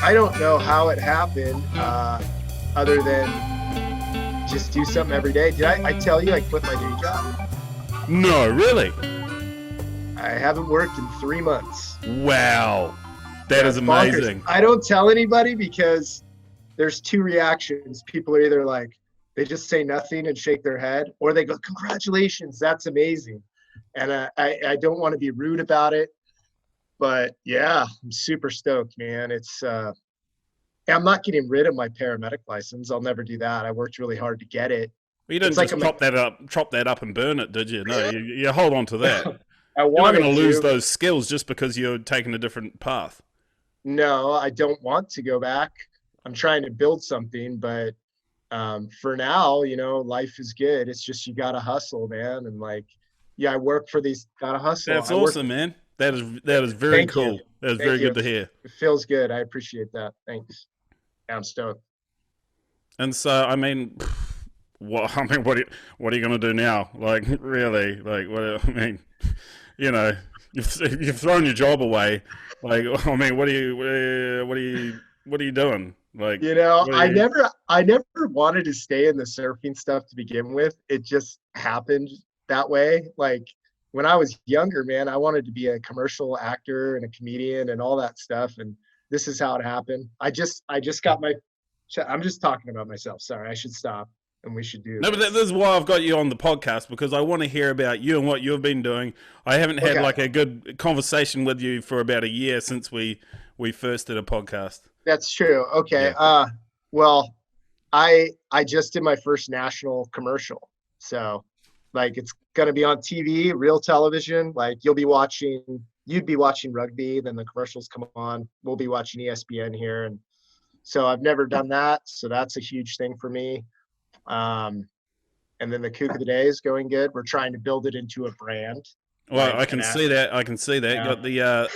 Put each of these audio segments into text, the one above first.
I don't know how it happened, other than just do something every day. Did I tell you I quit my day job? No, really? I haven't worked in 3 months. Wow. That Yeah, is it's bonkers. amazing. I don't tell anybody because there's two reactions. People are either like, they just say nothing and shake their head, or they go, congratulations, that's amazing. And I don't want to be rude about it, but yeah, I'm super stoked, man. I'm not getting rid of my paramedic license. I'll never do that. I worked really hard to get it. Well, you It's didn't like just chop that up and burn it, did you? No, you hold on to that. I You're not going wanted to lose to. those skills just because you're taking a different path. No, I don't want to go back. I'm trying to build something, but for now, life is good. It's just you gotta hustle, man. And like, yeah, I work for these. Gotta hustle. That's awesome, man. That is very Thank you, cool. That is thank very you. good to hear. It feels good. I appreciate that. Thanks. Yeah, I'm stoked. And so, I mean, what what are you going to do now? Like, really? Like, what? I mean, you know, you've thrown your job away. Like, I mean, what are you doing? Like, what are I you? never wanted to stay in the surfing stuff to begin with. It just happened that way. Like when I was younger, man, I wanted to be a commercial actor and a comedian and all that stuff. And this is how it happened. I just got my, I'm just talking about myself. Sorry, I should stop and we should do No, but this. this is why I've got you on the podcast because I want to hear about you and what you've been doing. I haven't had Okay, like a good conversation with you for about a year since we first did a podcast. that's true. Okay. Yeah. Well, I just did my first national commercial. So like it's gonna be on TV, real television. Like you'd be watching rugby, then the commercials come on. We'll be watching ESPN here. And so I've never done that. So that's a huge thing for me. Um, and then the Kook of the Day is going good. We're trying to build it into a brand. Well, Like I an can app. see that. I can see that. Yeah. Got the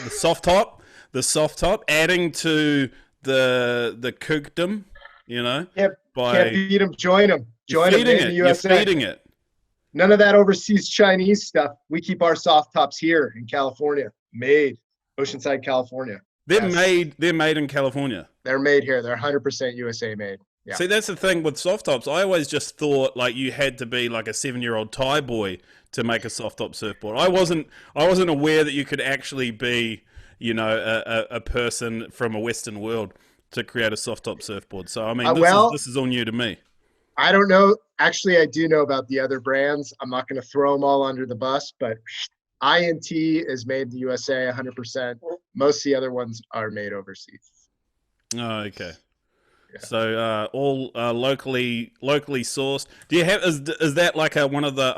soft top, adding to the cookdom. You know, Can't by beat them. Join them. you're Join them. feeding Made in the it. You're USA. feeding it. None of that overseas Chinese stuff. We keep our soft tops here in California, made Oceanside, California. Yes, They're made in California. they're made here. They're 100% USA made. Yeah. See, that's the thing with soft tops. I always just thought like you had to be like a 7-year-old Thai boy to make a soft top surfboard. I wasn't aware that you could actually be, a person from a Western world to create a soft top surfboard. So I mean, Well, this is all new to me. I don't know. Actually, I do know about the other brands. I'm not going to throw them all under the bus, but INT is made in the USA 100%. Most of the other ones are made overseas. Oh, okay. Yeah. So all locally sourced. Do you have is that like one of the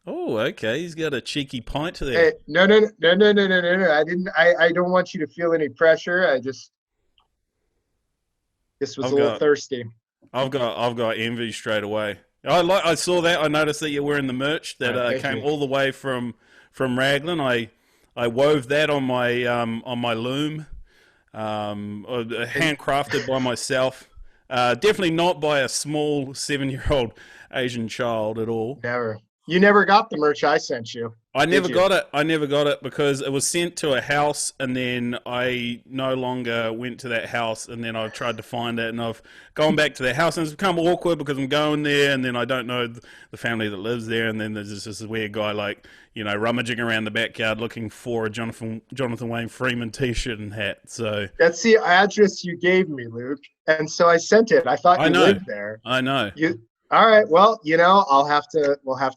Oh, okay. He's got a cheeky pint Hey, there. no, no, no, no, no, no, no, no, no. I didn't. I don't want you to feel any pressure. I just was I've a little got thirsty. I've got envy straight away. I saw that. I noticed that you're wearing the merch that Thank came you. all the way from Raglan. I wove that on my loom, handcrafted by myself. Definitely not by a small 7-year-old Asian child at all. Never. You never got the merch I sent you, I did never you? got it. I never got it because it was sent to a house, and then I no longer went to that house. And then I've tried to find it, and I've gone back to that house, and it's become awkward because I'm going there, and then I don't know the family that lives there, and then there's just this weird guy like rummaging around the backyard looking for a Jonathan Wayne Freeman T-shirt and hat. So That's the address you gave me, Luke. And so I sent it. I thought I you know, lived there. I know. You All right. Well, we'll have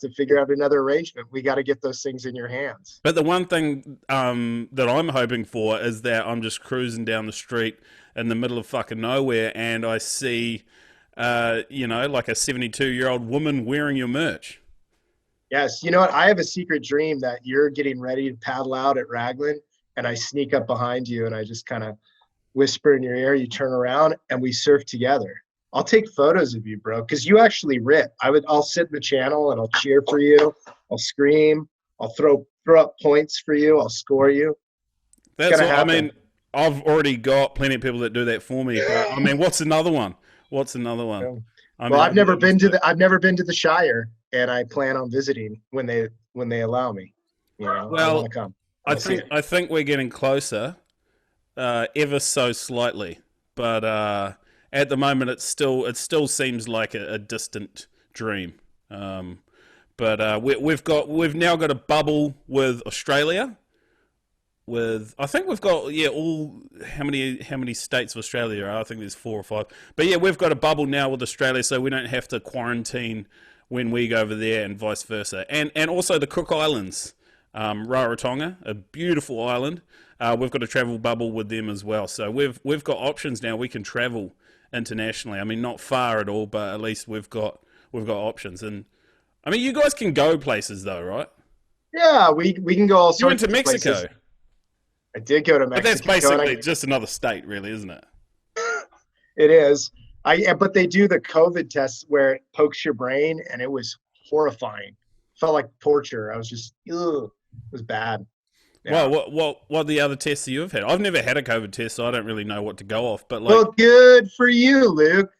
to figure out another arrangement. We got to get those things in your hands. But the one thing that I'm hoping for is that I'm just cruising down the street in the middle of fucking nowhere and I see, like a 72-year-old woman wearing your merch. Yes. You know what? I have a secret dream that you're getting ready to paddle out at Raglan and I sneak up behind you and I just kind of whisper in your ear, you turn around and we surf together. I'll take photos of you, bro, because you actually rip. I'll sit in the channel and I'll cheer for you. I'll scream. I'll throw up points for you. I'll score you. It's That's gonna all. I happen. mean, I've already got plenty of people that do that for me. But I mean, what's another one? What's another one? Yeah. I Well, mean, I've never been to the Shire, and I plan on visiting when they allow me. I want well, to come. I I want to see think it. I think we're getting closer. ever so slightly, but at the moment it still seems like a distant dream. But we've now got a bubble with Australia. With I think we've got all how many states of Australia are? I think there's 4 or 5. But yeah, we've got a bubble now with Australia, so we don't have to quarantine when we go over there, and vice versa. And also the Cook Islands, Rarotonga, a beautiful island. We've got a travel bubble with them as well. So we've got options now. We can travel internationally. I mean, not far at all, but at least we've got options. And I mean, you guys can go places though, right? Yeah, we can go all You went sorts to of places. Mexico, I did go to but that's Mexico, and basically just another state, really, isn't it? it is. But they do the COVID tests where it pokes your brain, and it was horrifying. Felt like torture. I was just, ugh, it was bad. Well, Yeah. what are the other tests that you've had? I've never had a COVID test, so I don't really know what to go off. But like, Well, good for you, Luke.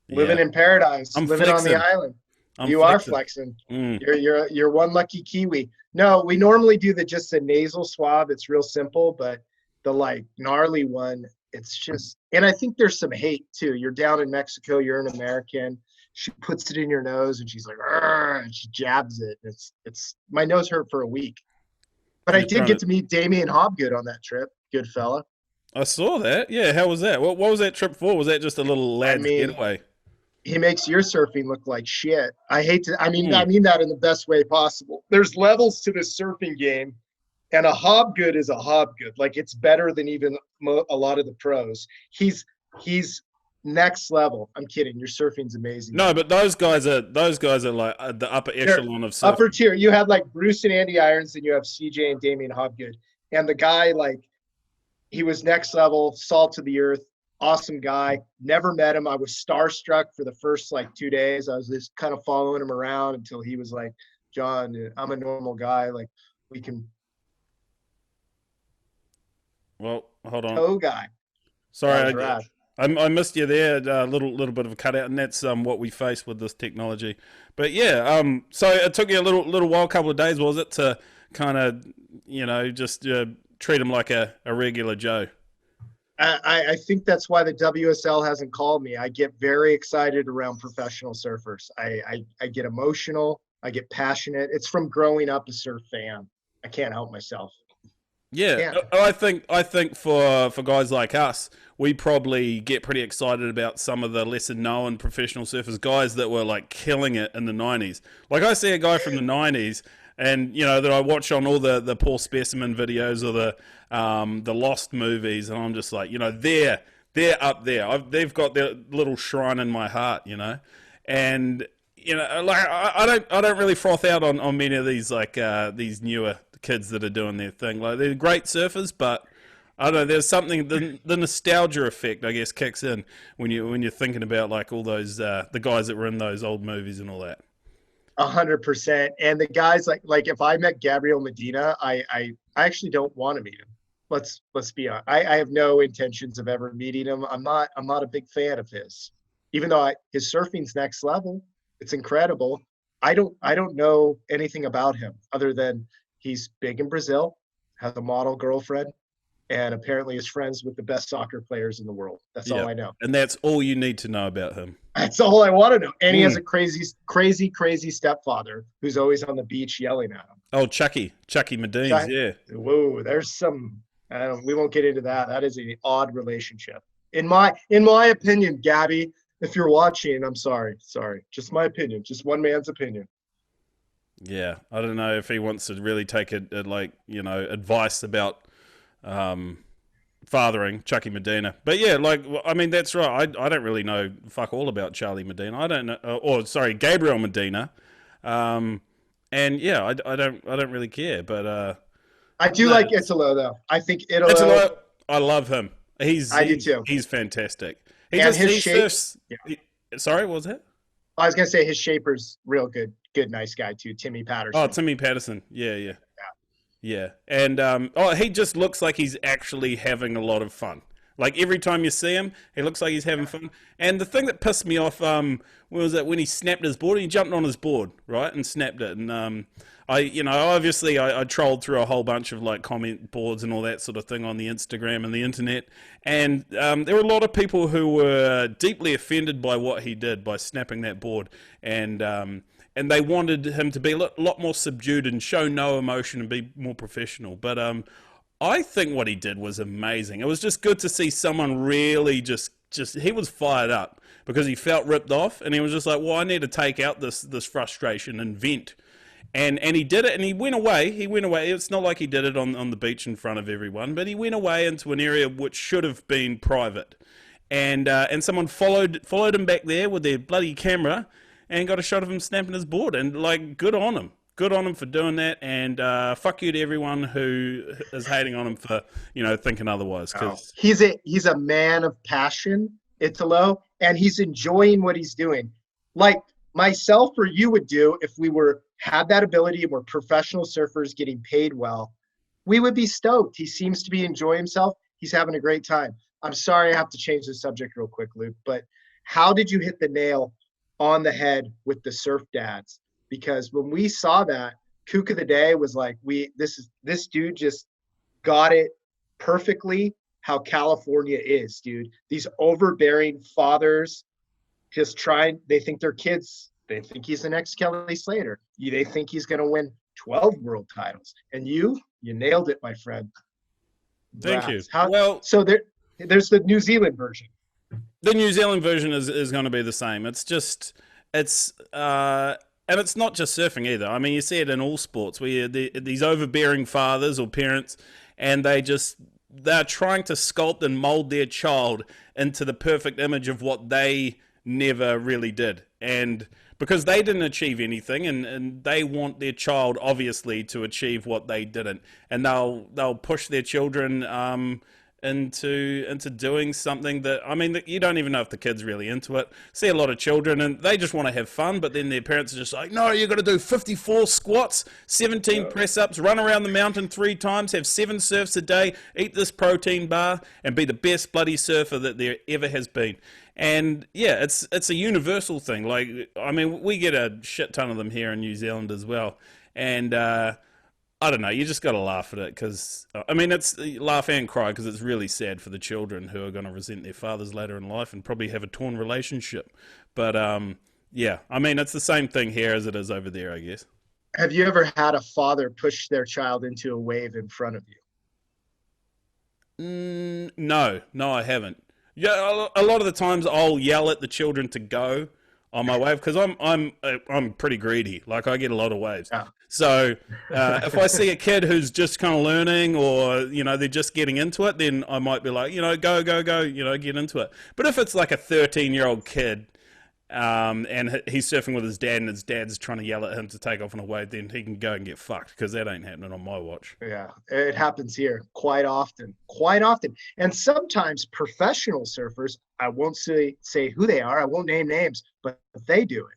yeah, Living in paradise, I'm living on the flexing. island. I'm You are flexing. flexing. Mm. You're one lucky Kiwi. No, we normally do just the nasal swab. It's real simple, but the like gnarly one, it's just. And I think there's some hate too. You're down in Mexico. You're an American. She puts it in your nose, and she's like, "Arr," and she jabs it. It's my nose hurt for a week. But I Just did trying get to. to meet Damien Hobgood on that trip. Good fella. I saw that. Yeah, how was that? What was that trip for? Was that just a little I lad's mean, getaway? he makes your surfing look like shit. I hate to. I Mm. mean that in the best way possible. There's levels to this surfing game, and a Hobgood is a Hobgood. Like it's better than even a lot of the pros. He's next level. I'm kidding. Your surfing's amazing, No, man. but those guys are like the upper They're echelon of upper surfing. tier. You had like Bruce and Andy Irons, and you have CJ and Damien Hobgood, and the guy like he was next level, salt of the earth, awesome guy. Never met him. I was starstruck for the first like 2 days. I was just kind of following him around until he was like, John, I'm a normal guy. Like we can Well, hold on. tow guy. That was Sorry, rad. I missed you there. A little bit of a cutout, and that's what we face with this technology. But yeah, so it took you a little while, couple of days, was it, to kind of just treat him like a regular Joe? I think that's why the WSL hasn't called me. I get very excited around professional surfers. I get emotional. I get passionate. It's from growing up a surf fan. I can't help myself. Yeah, Can't. I think for guys like us, we probably get pretty excited about some of the lesser known professional surfers, guys that were like killing it in the '90s. Like I see a guy from the '90s, and that I watch on all the Paul Specimen videos or the Lost movies, and I'm just like, they're up there. They've got their little shrine in my heart, and like I don't really froth out on many of these like these newer kids that are doing their thing. Like they're great surfers, but I don't know. There's something the nostalgia effect, I guess, kicks in when you're thinking about like all those the guys that were in those old movies and all that. 100%. And the guys like if I met Gabriel Medina, I actually don't want to meet him. Let's be honest. I have no intentions of ever meeting him. I'm not a big fan of his, even though his surfing's next level. It's incredible. I don't know anything about him other than he's big in Brazil, has a model girlfriend, and apparently is friends with the best soccer players in the world. That's Yeah, all I know. and that's all you need to know about him. That's all I want to know. And he has Mm. a crazy, crazy, crazy stepfather who's always on the beach yelling at him. Oh, Chucky Medines, yeah. Whoa, there's some. I don't, we won't get into that. That is an odd relationship, in my opinion, Gabby. If you're watching, I'm sorry. Just my opinion, just one man's opinion. Yeah, I don't know if he wants to really take it like advice about um, fathering Chucky Medina, but yeah, like I mean that's right. I don't really know fuck all about Charlie Medina. I don't know, or sorry, Gabriel Medina, um, and yeah, I don't really care. But I do no, like Italo though. I think it's a Italo. lot. I love him. He's I do he's too. he's fantastic. He And just his he shape. surfs. Yeah, Sorry, what was that? I was gonna say his shaper's real good. Good, nice guy too. Timmy Oh, Patterson. Timmy Patterson. Yeah. And he just looks like he's actually having a lot of fun. Like every time you see him, he looks like he's having fun. And the thing that pissed me off, when was it when he snapped his board? He jumped on his board, right, and snapped it. And obviously I trolled through a whole bunch of like comment boards and all that sort of thing on the Instagram and the internet. And there were a lot of people who were deeply offended by what he did by snapping that board. And they wanted him to be a lot more subdued and show no emotion and be more professional. But I think what he did was amazing. It was just good to see someone really just he was fired up because he felt ripped off, and he was just like, well, I need to take out this frustration and vent. And he did it, and he went away. It's not like he did it on the beach in front of everyone, but he went away into an area which should have been private. And someone followed him back there with their bloody camera and got a shot of him snapping his board. And like, good on him. Good on him for doing that, and fuck you to everyone who is hating on him for thinking otherwise. Cause he's a man of passion, Italo, and he's enjoying what he's doing. Like myself or you would do if we had that ability and we're professional surfers getting paid well, we would be stoked. He seems to be enjoying himself. He's having a great time. I'm sorry I have to change the subject real quick, Luke, but how did you hit the nail on the head with the surf dads? Because when we saw that, Kook of the Day was like, this dude just got it perfectly how California is, dude. These overbearing fathers they think their kids, they think he's the next Kelly Slater. They think he's going to win 12 world titles. And you nailed it, my friend. Thank you. So there's the New Zealand version. The New Zealand version is going to be the same. And it's not just surfing either. I mean, you see it in all sports where these overbearing fathers or parents, and they're trying to sculpt and mold their child into the perfect image of what they never really did. And because they didn't achieve anything, and they want their child, obviously, to achieve what they didn't. And they'll push their children into doing something that, I mean, you don't even know if the kid's really into it. See a lot of children and they just want to have fun, but then their parents are just like, no, you got to do 54 squats, 17 press-ups, run around the mountain 3 times, have 7 surfs a day, eat this protein bar, and be the best bloody surfer that there ever has been. And yeah, it's a universal thing. Like, I mean, we get a shit ton of them here in New Zealand as well. And I don't know, you just got to laugh at it because, I mean, it's laugh and cry because it's really sad for the children who are going to resent their fathers later in life and probably have a torn relationship. But yeah, I mean, it's the same thing here as it is over there, I guess. Have you ever had a father push their child into a wave in front of you? No, I haven't. Yeah, a lot of the times I'll yell at the children to go on my wave because I'm pretty greedy. Like, I get a lot of waves. Yeah. So if I see a kid who's just kind of learning or, they're just getting into it, then I might be like, go, get into it. But if it's like a 13-year-old kid and he's surfing with his dad and his dad's trying to yell at him to take off on a wave, then he can go and get fucked because that ain't happening on my watch. Yeah, it happens here quite often. And sometimes professional surfers, I won't say who they are, I won't name names, but they do it.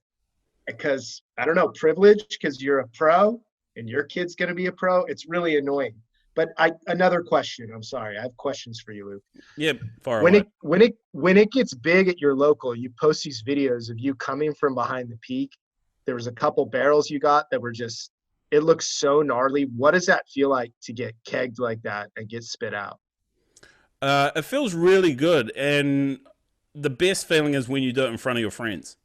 Because, I don't know, privilege, because you're a pro and your kid's going to be a pro. It's really annoying. But another question. I'm sorry. I have questions for you, Luke. Yeah, far away. When it gets big at your local, you post these videos of you coming from behind the peak. There was a couple barrels you got that were just, it looks so gnarly. What does that feel like to get kegged like that and get spit out? It feels really good. And the best feeling is when you do it in front of your friends.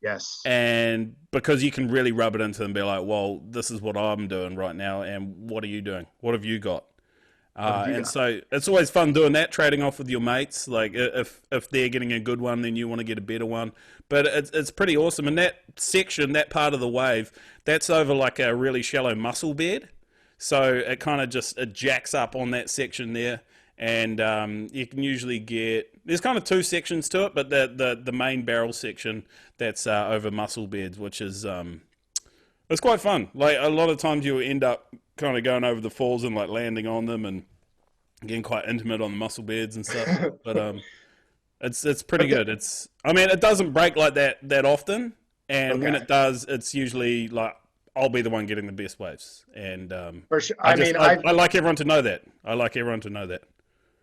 Yes. And because you can really rub it into them and be like, well, this is what I'm doing right now. And what are you doing? What have you got? So it's always fun doing that, trading off with your mates. Like if they're getting a good one, then you want to get a better one. But it's pretty awesome. And that section, that part of the wave, that's over like a really shallow mussel bed. So it kind of just, it jacks up on that section there. And you can usually get, there's kind of 2 sections to it, but the main barrel section that's over mussel beds, which is it's quite fun. Like a lot of times you end up kind of going over the falls and like landing on them and getting quite intimate on the mussel beds and stuff. But it's pretty good. I mean, it doesn't break like that often, and when it does, it's usually like I'll be the one getting the best waves. And for sure. I like everyone to know that.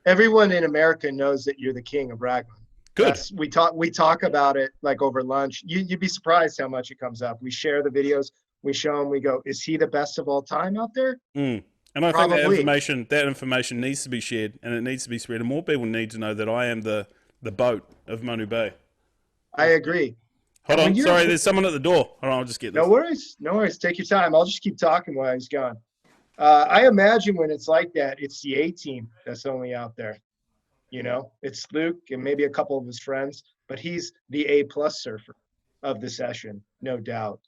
everyone in America knows that you're the king of Raglan. Good. We talk about it like over lunch. You'd be surprised how much it comes up. We share the videos, we show them, we go, is he the best of all time out there? Mm. And I think Probably. that information needs to be shared, and it needs to be spread, and more people need to know that I am the boat of Manu Bay. I agree. Hold And when on, you're, sorry, there's someone at the door. Hold on, I'll just get this. no worries, no worries. Take your time. I'll just keep talking while he's gone. I imagine when it's like that, it's the A team that's only out there. You know, it's Luke and maybe a couple of his friends, but he's the A+ surfer of the session, no doubt.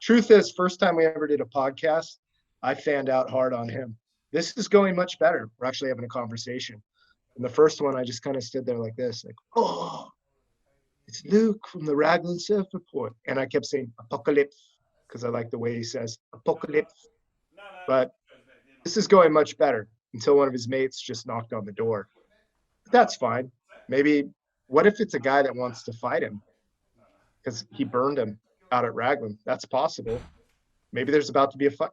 Truth is, first time we ever did a podcast, I fanned out hard on him. This is going much better. We're actually having a conversation. And the first one, I just kind of stood there like this, like, oh, it's Luke from the Raglan Surf Report. And I kept saying apocalypse because I like the way he says apocalypse. But this is going much better until one of his mates just knocked on the door. But that's fine. Maybe, what if it's a guy that wants to fight him because he burned him out at Raglan? That's possible. Maybe there's about to be a fight.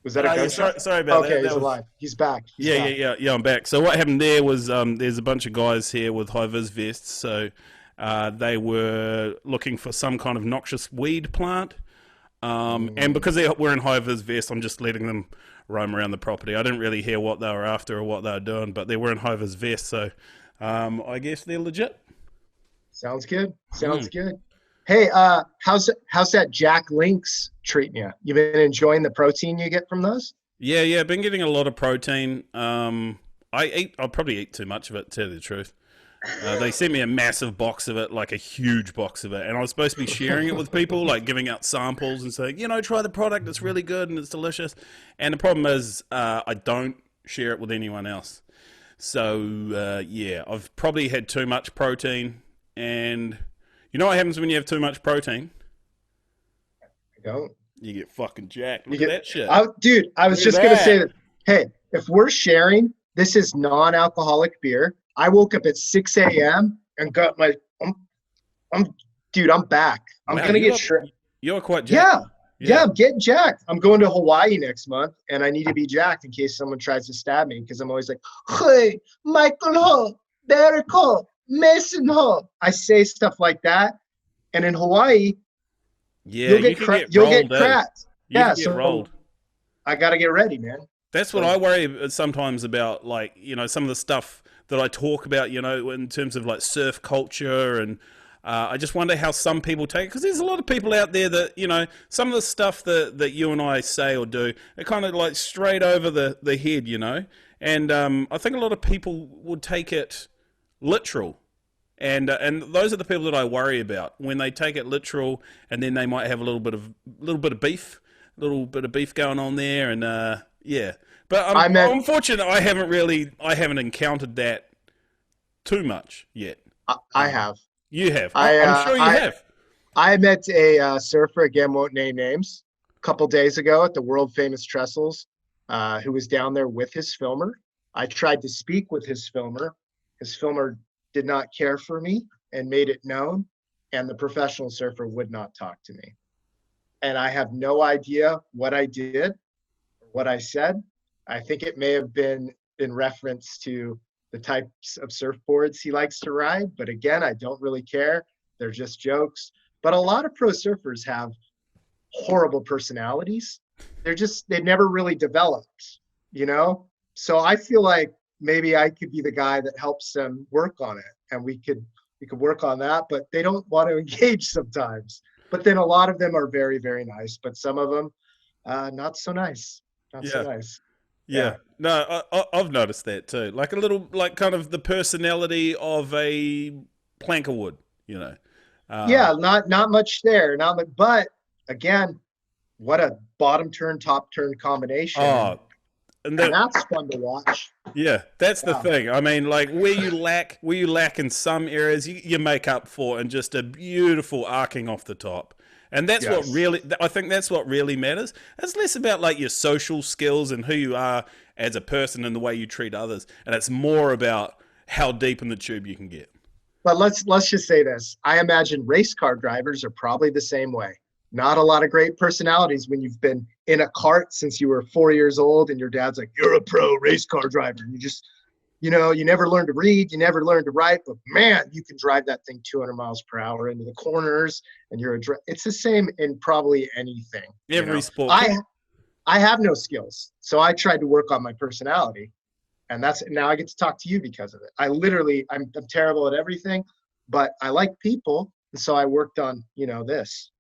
Was that a gunshot? Sorry about that. Okay, he's alive. He's back. He's back. Yeah, I'm back. So what happened there was there's a bunch of guys here with high-vis vests. So they were looking for some kind of noxious weed plant. And because they were in high-vis vests, I'm just letting them roam around the property. I didn't really hear what they were after or what they were doing, but they were in high-vis vests, so I guess they're legit. Sounds good. Sounds good. Hey, how's that Jack Links treating you? You been enjoying the protein you get from those? Yeah, I've been getting a lot of protein. I'll probably eat too much of it, to tell you the truth. They sent me a massive box of it, like a huge box of it, and I was supposed to be sharing it with people, like giving out samples and saying, try the product, it's really good and it's delicious. And the problem is, I don't share it with anyone else. So, I've probably had too much protein, and you know what happens when you have too much protein? I don't. You get fucking jacked. Look at that shit. Dude, I was just going to say that, hey, if we're sharing, this is non-alcoholic beer. I woke up at 6 a.m. and got I'm back. I'm going to get shredded. You're quite jacked. Yeah, I'm getting jacked. I'm going to Hawaii next month, and I need to be jacked in case someone tries to stab me, because I'm always like, hey, Michael Ho, Derek Ho, Mason Ho. I say stuff like that, and in Hawaii, you'll get cracked. Get rolled. I got to get ready, man. That's what I worry sometimes about, like, some of the stuff that I talk about, in terms of like surf culture, and I just wonder how some people take it, because there's a lot of people out there that, some of the stuff that you and I say or do, are kind of like straight over the head, and I think a lot of people would take it literal. And those are the people that I worry about, when they take it literal, and then they might have a little bit of beef going on there, and yeah. But I'm fortunate I haven't encountered that too much yet. I have. You have. I'm sure you have. I met a surfer, again, won't name names, a couple days ago at the world famous Trestles, who was down there with his filmer. I tried to speak with his filmer. His filmer did not care for me and made it known, and the professional surfer would not talk to me. And I have no idea what I did, what I said. I think it may have been in reference to the types of surfboards he likes to ride. But again, I don't really care. They're just jokes. But a lot of pro surfers have horrible personalities. They've never really developed, So I feel like maybe I could be the guy that helps them work on it. And we could work on that, but they don't want to engage sometimes. But then a lot of them are very, very nice. But some of them, not so nice. So nice. Yeah. No, I've noticed that too. Like a little, like kind of the personality of a plank of wood, not much there. But again, what a bottom turn, top turn combination. Oh, and that's fun to watch. Yeah, that's the thing. I mean, like where you lack in some areas, you make up for in just a beautiful arcing off the top. And that's what really, I think that's what really matters. It's less about like your social skills and who you are as a person and the way you treat others. And it's more about how deep in the tube you can get. But let's just say this. I imagine race car drivers are probably the same way. Not a lot of great personalities when you've been in a cart since you were 4 years old and your dad's like, you're a pro race car driver. You just you never learn to read, you never learn to write, but man, you can drive that thing 200 miles per hour into the corners, and it's the same in probably anything. Every sport. I have no skills, so I tried to work on my personality, and that's now I get to talk to you because of it. I'm terrible at everything, but I like people, and so I worked on this.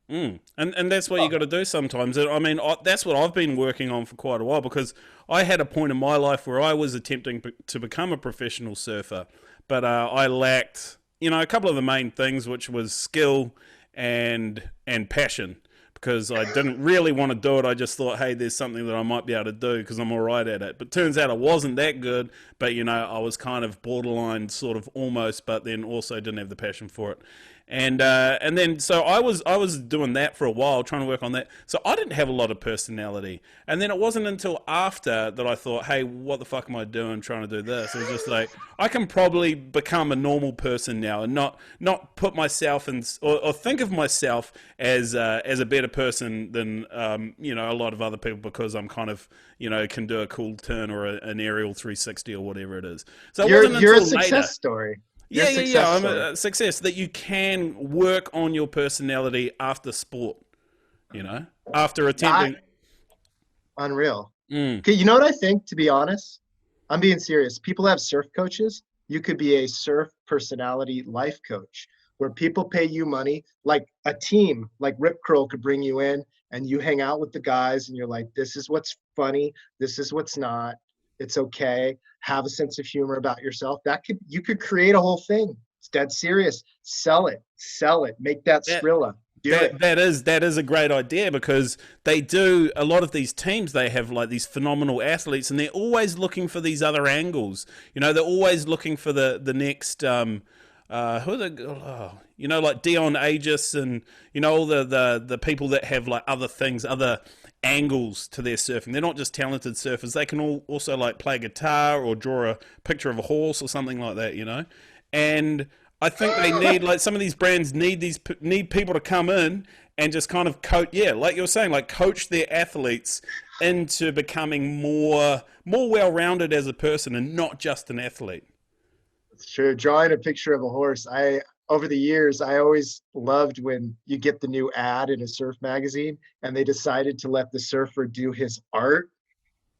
And that's what you got to do sometimes. I mean, that's what I've been working on for quite a while, because I had a point in my life where I was attempting to become a professional surfer, but I lacked, a couple of the main things, which was skill and passion. Because I didn't really want to do it. I just thought, hey, there's something that I might be able to do because I'm all right at it. But turns out I wasn't that good. But, I was kind of borderline, sort of almost, but then also didn't have the passion for it. And then so I was doing that for a while, trying to work on that. So I didn't have a lot of personality. And then it wasn't until after that I thought, hey, what the fuck am I doing trying to do this? It was just like, I can probably become a normal person now and not put myself in, or think of myself as a better person than a lot of other people, because I'm kind of can do a cool turn or an aerial 360 or whatever it is. So you're a success story. Yeah. I'm a success that you can work on your personality after sport, after attempting. Unreal. Okay, you know what I think, to be honest? I'm being serious. People have surf coaches. You could be a surf personality life coach where people pay you money, like a team, like Rip Curl could bring you in and you hang out with the guys and you're like, this is what's funny. This is what's not. It's okay. Have a sense of humor about yourself. You could create a whole thing. It's dead serious. Sell it. Make that Skrilla. That is a great idea, because they do a lot of these teams. They have like these phenomenal athletes, and they're always looking for these other angles. They're always looking for the next who are like Dion Aegis, and all the people that have like other things, other angles to their surfing. They're not just talented surfers. They can also like play guitar or draw a picture of a horse or something like that, And I think they need, like, some of these brands need people to come in and just kind of like you were saying, like coach their athletes into becoming more well-rounded as a person and not just an athlete. It's true. Drawing a picture of a horse. Over the years, I always loved when you get the new ad in a surf magazine and they decided to let the surfer do his art.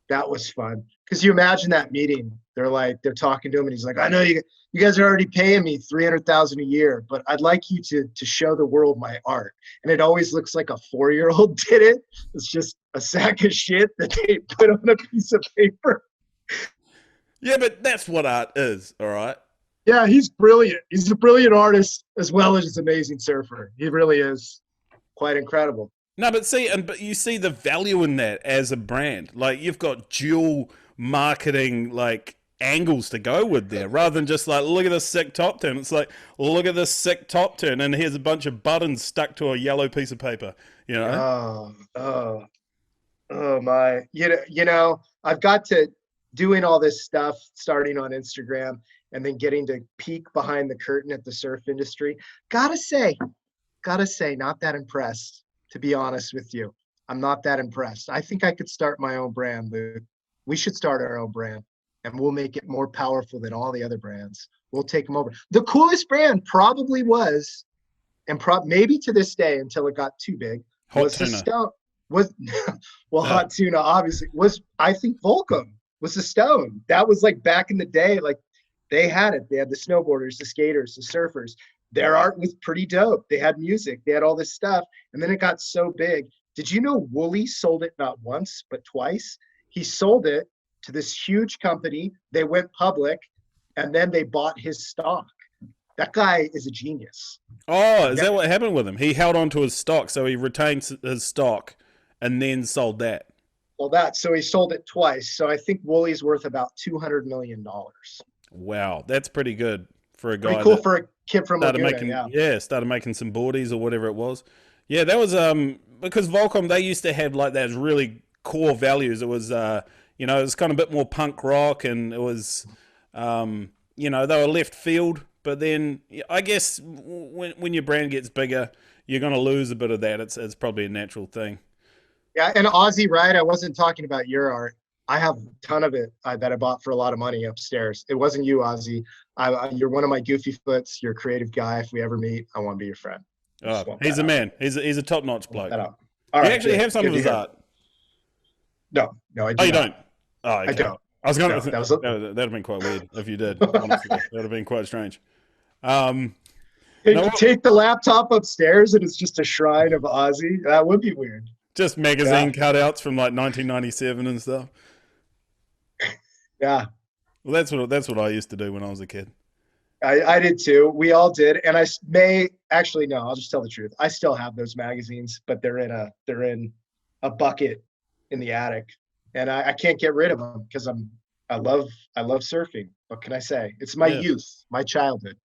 That was fun. Because you imagine that meeting. They're talking to him and he's like, I know you guys are already paying me $300,000 a year, but I'd like you to show the world my art. And it always looks like a 4-year-old did it. It's just a sack of shit that they put on a piece of paper. Yeah, but that's what art is, all right? Yeah, he's brilliant. He's a brilliant artist as well as an amazing surfer. He really is quite incredible. No, but you see the value in that as a brand. Like, you've got dual marketing, like, angles to go with there, rather than just like, look at this sick top turn. It's like, look at this sick top turn, and here's a bunch of buttons stuck to a yellow piece of paper. Oh my! I've got to doing all this stuff, starting on Instagram, and then getting to peek behind the curtain at the surf industry. Gotta say, not that impressed. To be honest with you, I'm not that impressed. I think I could start my own brand, Luke. We should start our own brand, and we'll make it more powerful than all the other brands. We'll take them over. The coolest brand probably was, and maybe to this day until it got too big, was the stone. Hot tuna obviously was. I think Volcom was the stone. That was like back in the day. Like they had it. They had the snowboarders, the skaters, the surfers. Their art was pretty dope. They had music. They had all this stuff. And then it got so big. Did you know Wooly sold it not once, but twice? He sold it to this huge company. They went public, and then they bought his stock. That guy is a genius. Oh, is that what happened with him? He held on to his stock, so he retained his stock and then sold that. So he sold it twice. So I think Wooly's worth about $200 million. Wow, that's pretty good for a guy. Pretty cool for a kid from started Laguna, making started making some boardies or whatever it was. Yeah, that was because Volcom, they used to have like those really core values. It was it was kind of a bit more punk rock, and it was they were left field. But then I guess when your brand gets bigger, you're going to lose a bit of that. It's probably a natural thing. Yeah, and Aussie, right? I wasn't talking about your art. I have a ton of it that I bought for a lot of money upstairs. It wasn't you, Ozzy. You're one of my goofy foots. You're a creative guy. If we ever meet, I want to be your friend. I Oh, just want he's that a out. man. He's a top notch I want bloke. that out. All Do you right, actually good. have some Good of to his hear. art? No, no, I Oh, do you not. don't? Oh, I okay. don't. I was gonna. No, that was a, That'd have been quite weird if you did. Honestly, that'd have been quite strange. Um, no, take the laptop upstairs and it's just a shrine of Ozzy. That would be weird. just Yeah, magazine cutouts from like 1997 and stuff. yeah. Well, that's what I used to do when I was a kid. I did too. We all did, and I may actually no. I'll just tell the truth. I still have those magazines, but they're in a bucket in the attic, and I can't get rid of them because I love surfing. What can I say? It's my Yeah. youth, my childhood.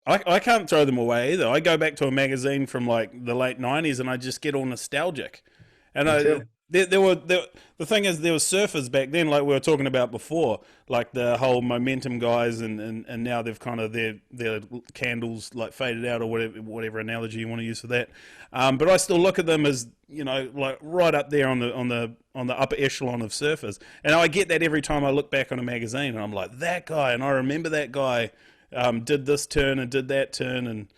I can't throw them away either. I go back to a magazine from like the late '90s, and I just get all nostalgic. And Me I too. the thing is there were surfers back then, like we were talking about before, like the whole momentum guys, and now they've kind of their candles like faded out or whatever analogy you want to use for that. But I still look at them as like right up there on the upper echelon of surfers, and I get that every time I look back on a magazine, and I'm like that guy, and I remember that guy did this turn and did that turn, and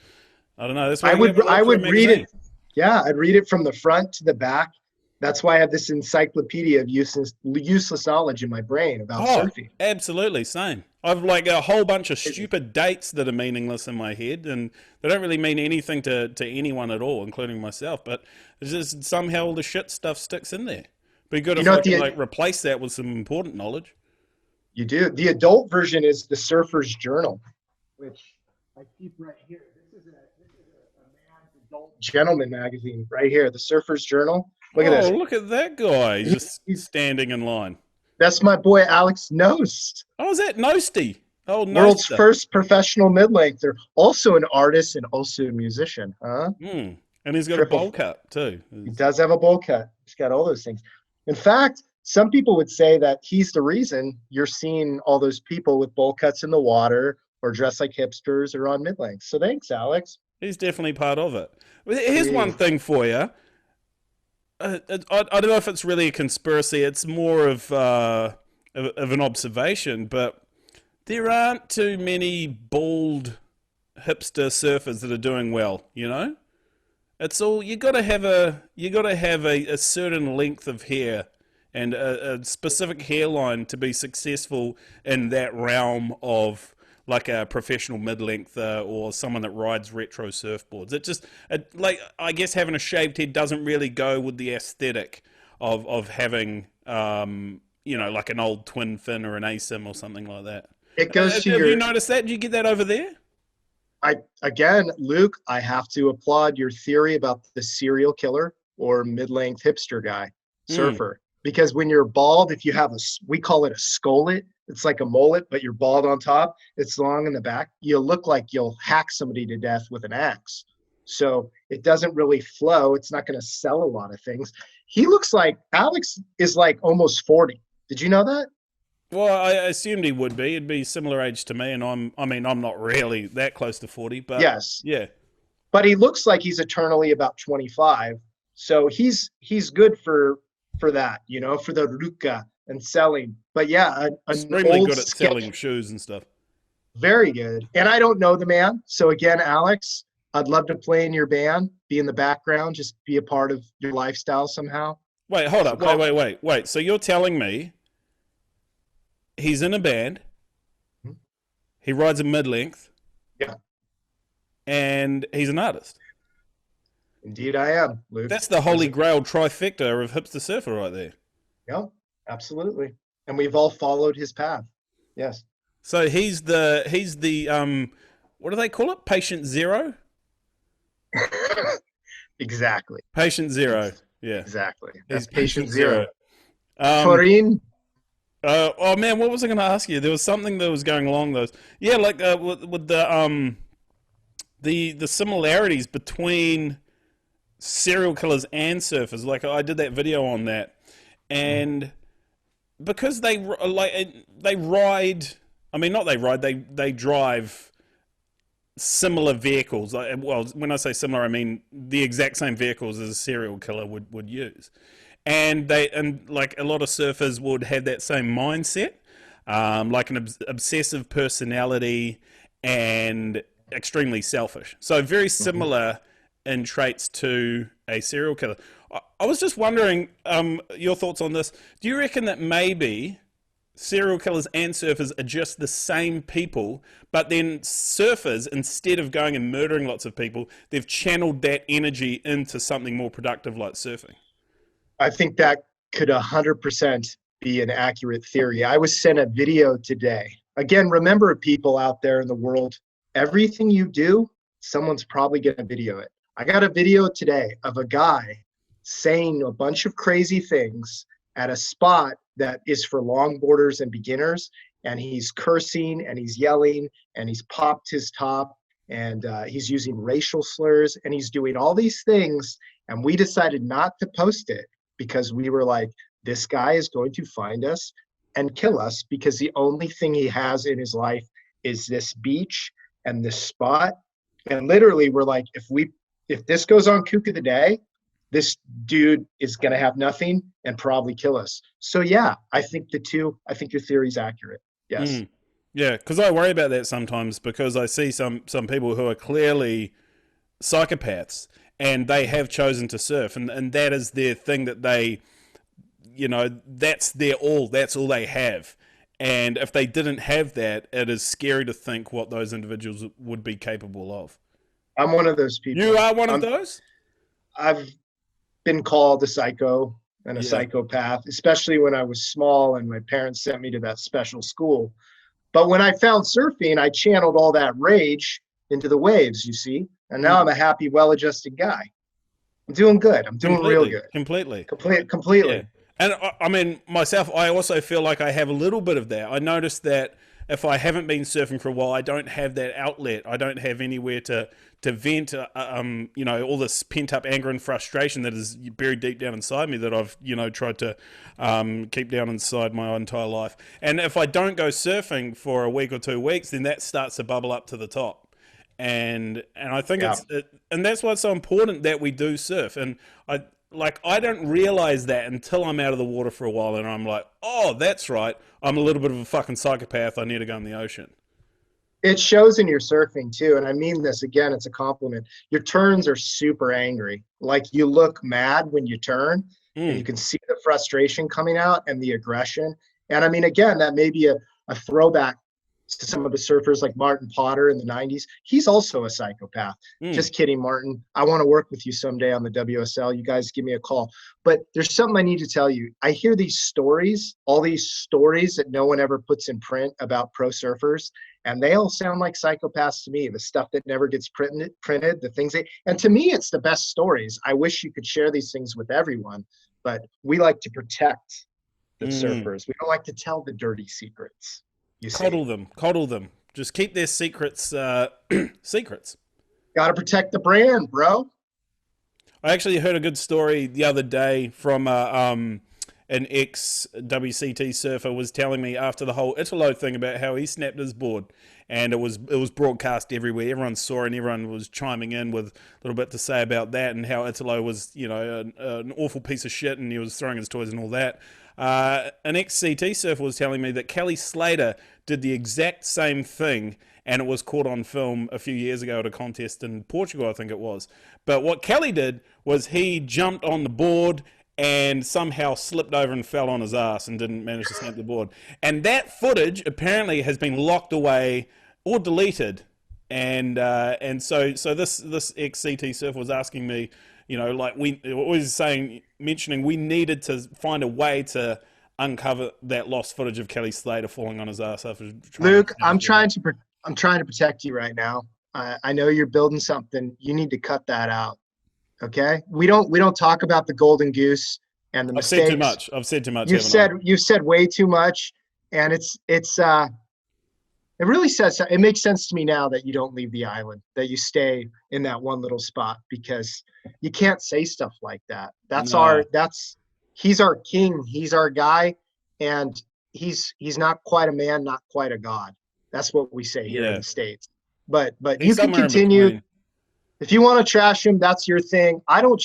I don't know. That's why I you have would a I look for a would read magazine. it. Yeah, I'd read it from the front to the back. That's why I have this encyclopedia of useless knowledge in my brain about Oh, surfing. absolutely, same. I've like a whole bunch of stupid dates that are meaningless in my head, and they don't really mean anything to anyone at all, including myself. But it's just somehow all the shit stuff sticks in there. Be good You if know I what can the like replace that with some important knowledge. you do? The adult version is the Surfer's Journal, which I keep right here. This is a man's adult gentleman magazine right here, the Surfer's Journal. Look at Oh, this. look at that guy! He's He, just he's standing in line. That's my boy Alex Nost, Oh, is that Nosty? Oh, world's Noster. first professional mid-lengther, also an artist and also a musician. Huh? Hmm. And he's got a Triple. bowl cut too. He does have a bowl cut. He's got all those things. In fact, some people would say that he's the reason you're seeing all those people with bowl cuts in the water or dressed like hipsters or on mid-length. So thanks, Alex. He's definitely part of it. Here's one Jeez. thing for you. I don't know if it's really a conspiracy. It's more of an observation, but there aren't too many bald hipster surfers that are doing well. You know, it's all you got to have a certain length of hair and a specific hairline to be successful in that realm of like a professional mid-lengther or someone that rides retro surfboards. Like I guess having a shaved head doesn't really go with the aesthetic of having like an old twin fin or an asim or something like that. It goes to Have you your noticed that? Did you get that over there? I again, Luke, I have to applaud your theory about the serial killer or mid-length hipster guy, Mm. surfer. Because when you're bald, if you have we call it a skullet, it's like a mullet, but you're bald on top, it's long in the back, you look like you'll hack somebody to death with an axe. So it doesn't really flow. It's not going to sell a lot of things. He looks like Alex is like almost 40. Did you know that? Well, I assumed he would be. He'd be similar age to me, and I'm not really that close to 40, but Yes. yeah. But he looks like he's eternally about 25. So he's good for that, for the ruka and selling. But yeah, an Extremely old good at sketch, selling shoes and stuff. very good. And I don't know the man. So again, Alex, I'd love to play in your band, be in the background, just be a part of your lifestyle somehow. Wait, hold So up. Wait, call wait, wait, wait. So you're telling me he's in a band, he rides a mid length, yeah, and he's an artist. indeed I am, Luke. That's the holy grail trifecta of hipster surfer right there. Yeah, absolutely. And we've all followed his path. Yes. So he's the what do they call it? Patient zero? Exactly. Patient zero. Yeah. Exactly. He's That's patient zero. Corinne. Oh man, what was I going to ask you? There was something that was going along those. Yeah, like with the similarities between serial killers and surfers. Like I did that video on that, and because they ride. I mean, not they ride. They drive similar vehicles. Well, when I say similar, I mean the exact same vehicles as a serial killer would use. and like a lot of surfers would have that same mindset, like an obsessive personality and extremely selfish. So very Mhm. similar in traits to a serial killer. I was just wondering your thoughts on this. Do you reckon that maybe serial killers and surfers are just the same people, but then surfers, instead of going and murdering lots of people, they've channeled that energy into something more productive like surfing? I think that could 100% be an accurate theory. I was sent a video today. Again, remember, people out there in the world, everything you do, someone's probably going to video it. I got a video today of a guy saying a bunch of crazy things at a spot that is for longboarders and beginners. And he's cursing and he's yelling and he's popped his top and he's using racial slurs and he's doing all these things. And we decided not to post it because we were like, this guy is going to find us and kill us because the only thing he has in his life is this beach and this spot. And literally, we're like, if this goes on Kook of the Day, this dude is going to have nothing and probably kill us. So yeah, I think your theory is accurate. Yes. Mm. Yeah, because I worry about that sometimes because I see some people who are clearly psychopaths and they have chosen to surf and that is their thing that they, that's their all, that's all they have. And if they didn't have that, it is scary to think what those individuals would be capable of. I'm one of those You people. are one of those? I've been called a psycho and a Yeah. psychopath, especially when I was small and my parents sent me to that special school. But when I found surfing, I channeled all that rage into the waves, you see. And now I'm Mm. a happy, well-adjusted guy. I'm doing good. I'm doing real Completely. good. Completely. Yeah. Completely. And I mean, myself, I also feel like I have a little bit of that. I noticed that if I haven't been surfing for a while, I don't have that outlet. I don't have anywhere to vent, all this pent up anger and frustration that is buried deep down inside me that I've, tried to keep down inside my entire life. And if I don't go surfing for a week or 2 weeks, then that starts to bubble up to the top. And I think Yeah. and that's why it's so important that we do surf. And I don't realize that until I'm out of the water for a while and I'm like, oh, that's right. I'm a little bit of a fucking psychopath. I need to go in the ocean. It shows in your surfing too. And I mean this again, it's a compliment. Your turns are super angry. Like you look mad when you turn and you Mm. can see the frustration coming out and the aggression. And I mean, again, that may be a throwback to some of the surfers like Martin Potter in the 90s. He's also a psychopath. Mm. Just kidding, Martin. I want to work with you someday on the WSL. You guys give me a call. But there's something I need to tell you. I hear these stories, all these stories that no one ever puts in print about pro surfers, and they all sound like psychopaths to me. The stuff that never gets printed, the things and to me, it's the best stories. I wish you could share these things with everyone, but we like to protect the Mm. surfers. We don't like to tell the dirty secrets, you see. Coddle them. Coddle them. Just keep their secrets secrets. Got to protect the brand, bro. I actually heard a good story the other day from an ex WCT surfer was telling me after the whole Italo thing about how he snapped his board, and it was broadcast everywhere. Everyone saw it, and everyone was chiming in with a little bit to say about that, and how Italo was an awful piece of shit, and he was throwing his toys and all that. An ex CT surfer was telling me that Kelly Slater did the exact same thing, and it was caught on film a few years ago at a contest in Portugal, I think it was. But what Kelly did was he jumped on the board and somehow slipped over and fell on his ass and didn't manage to snap the board. And that footage apparently has been locked away or deleted. And so this ex CT surfer was asking me, like we was saying, mentioning we needed to find a way to uncover that lost footage of Kelly Slater falling on his ass after trying to Luke, snap his board. I'm trying to protect you right now. I know you're building something. You need to cut that out. Okay. We don't talk about the golden goose and the I've said too mistakes. much. I've said too much, You've haven't I? said you've said way too much. And it really says it makes sense to me now that you don't leave the island, that you stay in that one little spot because you can't say stuff like that. No. He's our king, he's our guy, and he's not quite a man, not quite a god. That's what we say here in Yeah. the States. But He's you can somewhere in continue. between. If you want to trash him, that's your thing. I don't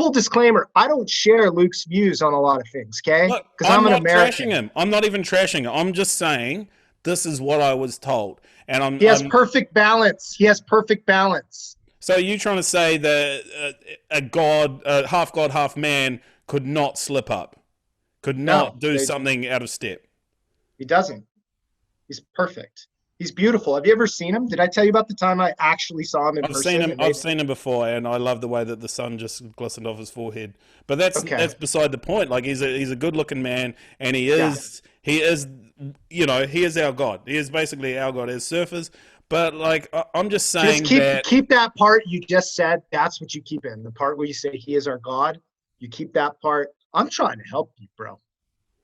full disclaimer, I don't share Luke's views on a lot of things, okay? Look, Because I'm I'm an not trashing American. him. I'm not even trashing him. I'm just saying this is what I was told. And He has I'm perfect balance. He has perfect balance. so you trying to say that a god, half god, half man, could not slip up, could No, not do something out of step? he doesn't. He's perfect. He's beautiful. Have you ever seen him? Did I tell you about the time I actually saw him in I've seen person? him. And I've they seen him before, and I love the way that the sun just glistened off his forehead. But that's okay, beside the point. Like he's a good looking man, and yeah. he is he is our god. He is basically our god as surfers. But like I'm just Just saying keep that keep that part you just said. That's what you keep in the part where you say he is our God. You keep that part. I'm trying to help you, bro.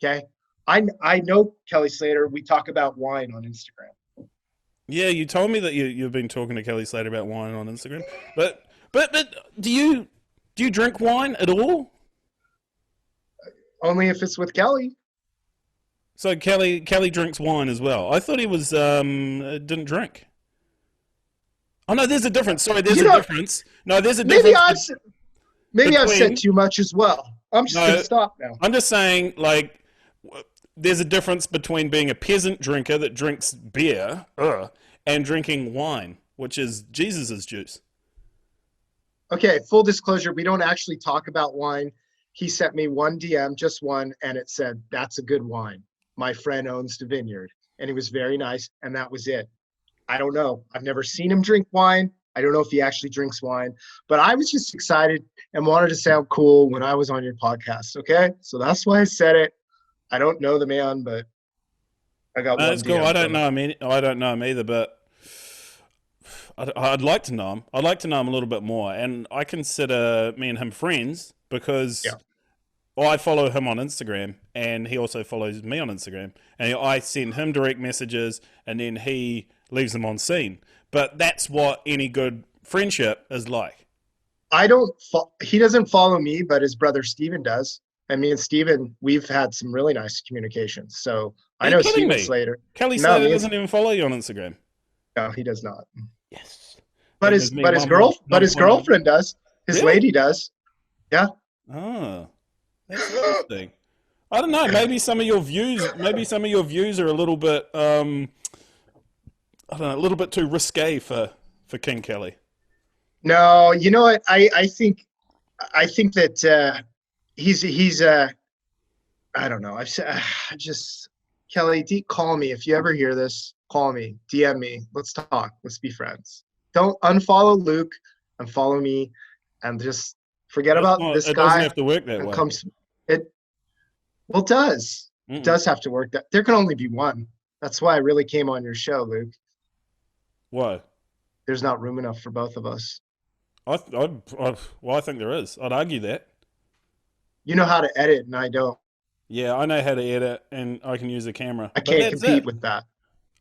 Okay. I know Kelly Slater. We talk about wine on Instagram. yeah, you told me that you've been talking to Kelly Slater about wine on Instagram. But do you drink wine at all? Only if it's with Kelly. So Kelly drinks wine as well. I thought he was didn't drink. Oh no, there's a difference. Sorry, there's You a know, difference. No, there's a maybe difference I've said between. too much as well. I'm just gonna No, stop now. I'm just saying like there's a difference between being a peasant drinker that drinks beer and drinking wine, which is Jesus's juice. Okay, full disclosure, we don't actually talk about wine. He sent me one DM, just one, and it said, "That's a good wine. My friend owns the vineyard." And he was very nice, and that was it. I don't know. I've never seen him drink wine. I don't know if he actually drinks wine, but I was just excited and wanted to sound cool when I was on your podcast. Okay. So that's why I said it. I don't know the man, but I got one That's cool. DM I don't from him. know him. I don't know him either, but I'd like to know him. I'd like to know him a little bit more, and I consider me and him friends because Yeah. well, I follow him on Instagram, and he also follows me on Instagram, and I send him direct messages, and then he leaves them on scene. But that's what any good friendship is like. I don't, he doesn't follow me, but his brother Steven does. And me and Steven, we've had some really nice communications. So Are I you know kidding Steven me? Slater. Kelly No, Slater me and, doesn't even follow you on Instagram. no, he does not. Yes. But That his gives me but his one more girl but one his point of girlfriend does. His really. lady does. Yeah. Oh, that's interesting. I don't know. Maybe some of your views are a little bit, I don't know, a little bit too risque for King Kelly. No, you know what? I think that he's I don't know. I've said just Kelly, call me if you ever hear this. Call me, DM me. Let's talk. Let's be friends. Don't unfollow Luke and follow me, and just forget That's about not. this It doesn't guy have to work that and way. comes it. Well, it does. It Mm-mm. does have to work. That there can only be one. That's why I really came on your show, Luke. Why? There's not room enough for both of us. Well, I think there is. I'd argue that. You know how to edit, and I don't. Yeah, I know how to edit, and I can use a camera, I but can't that's compete it. with that.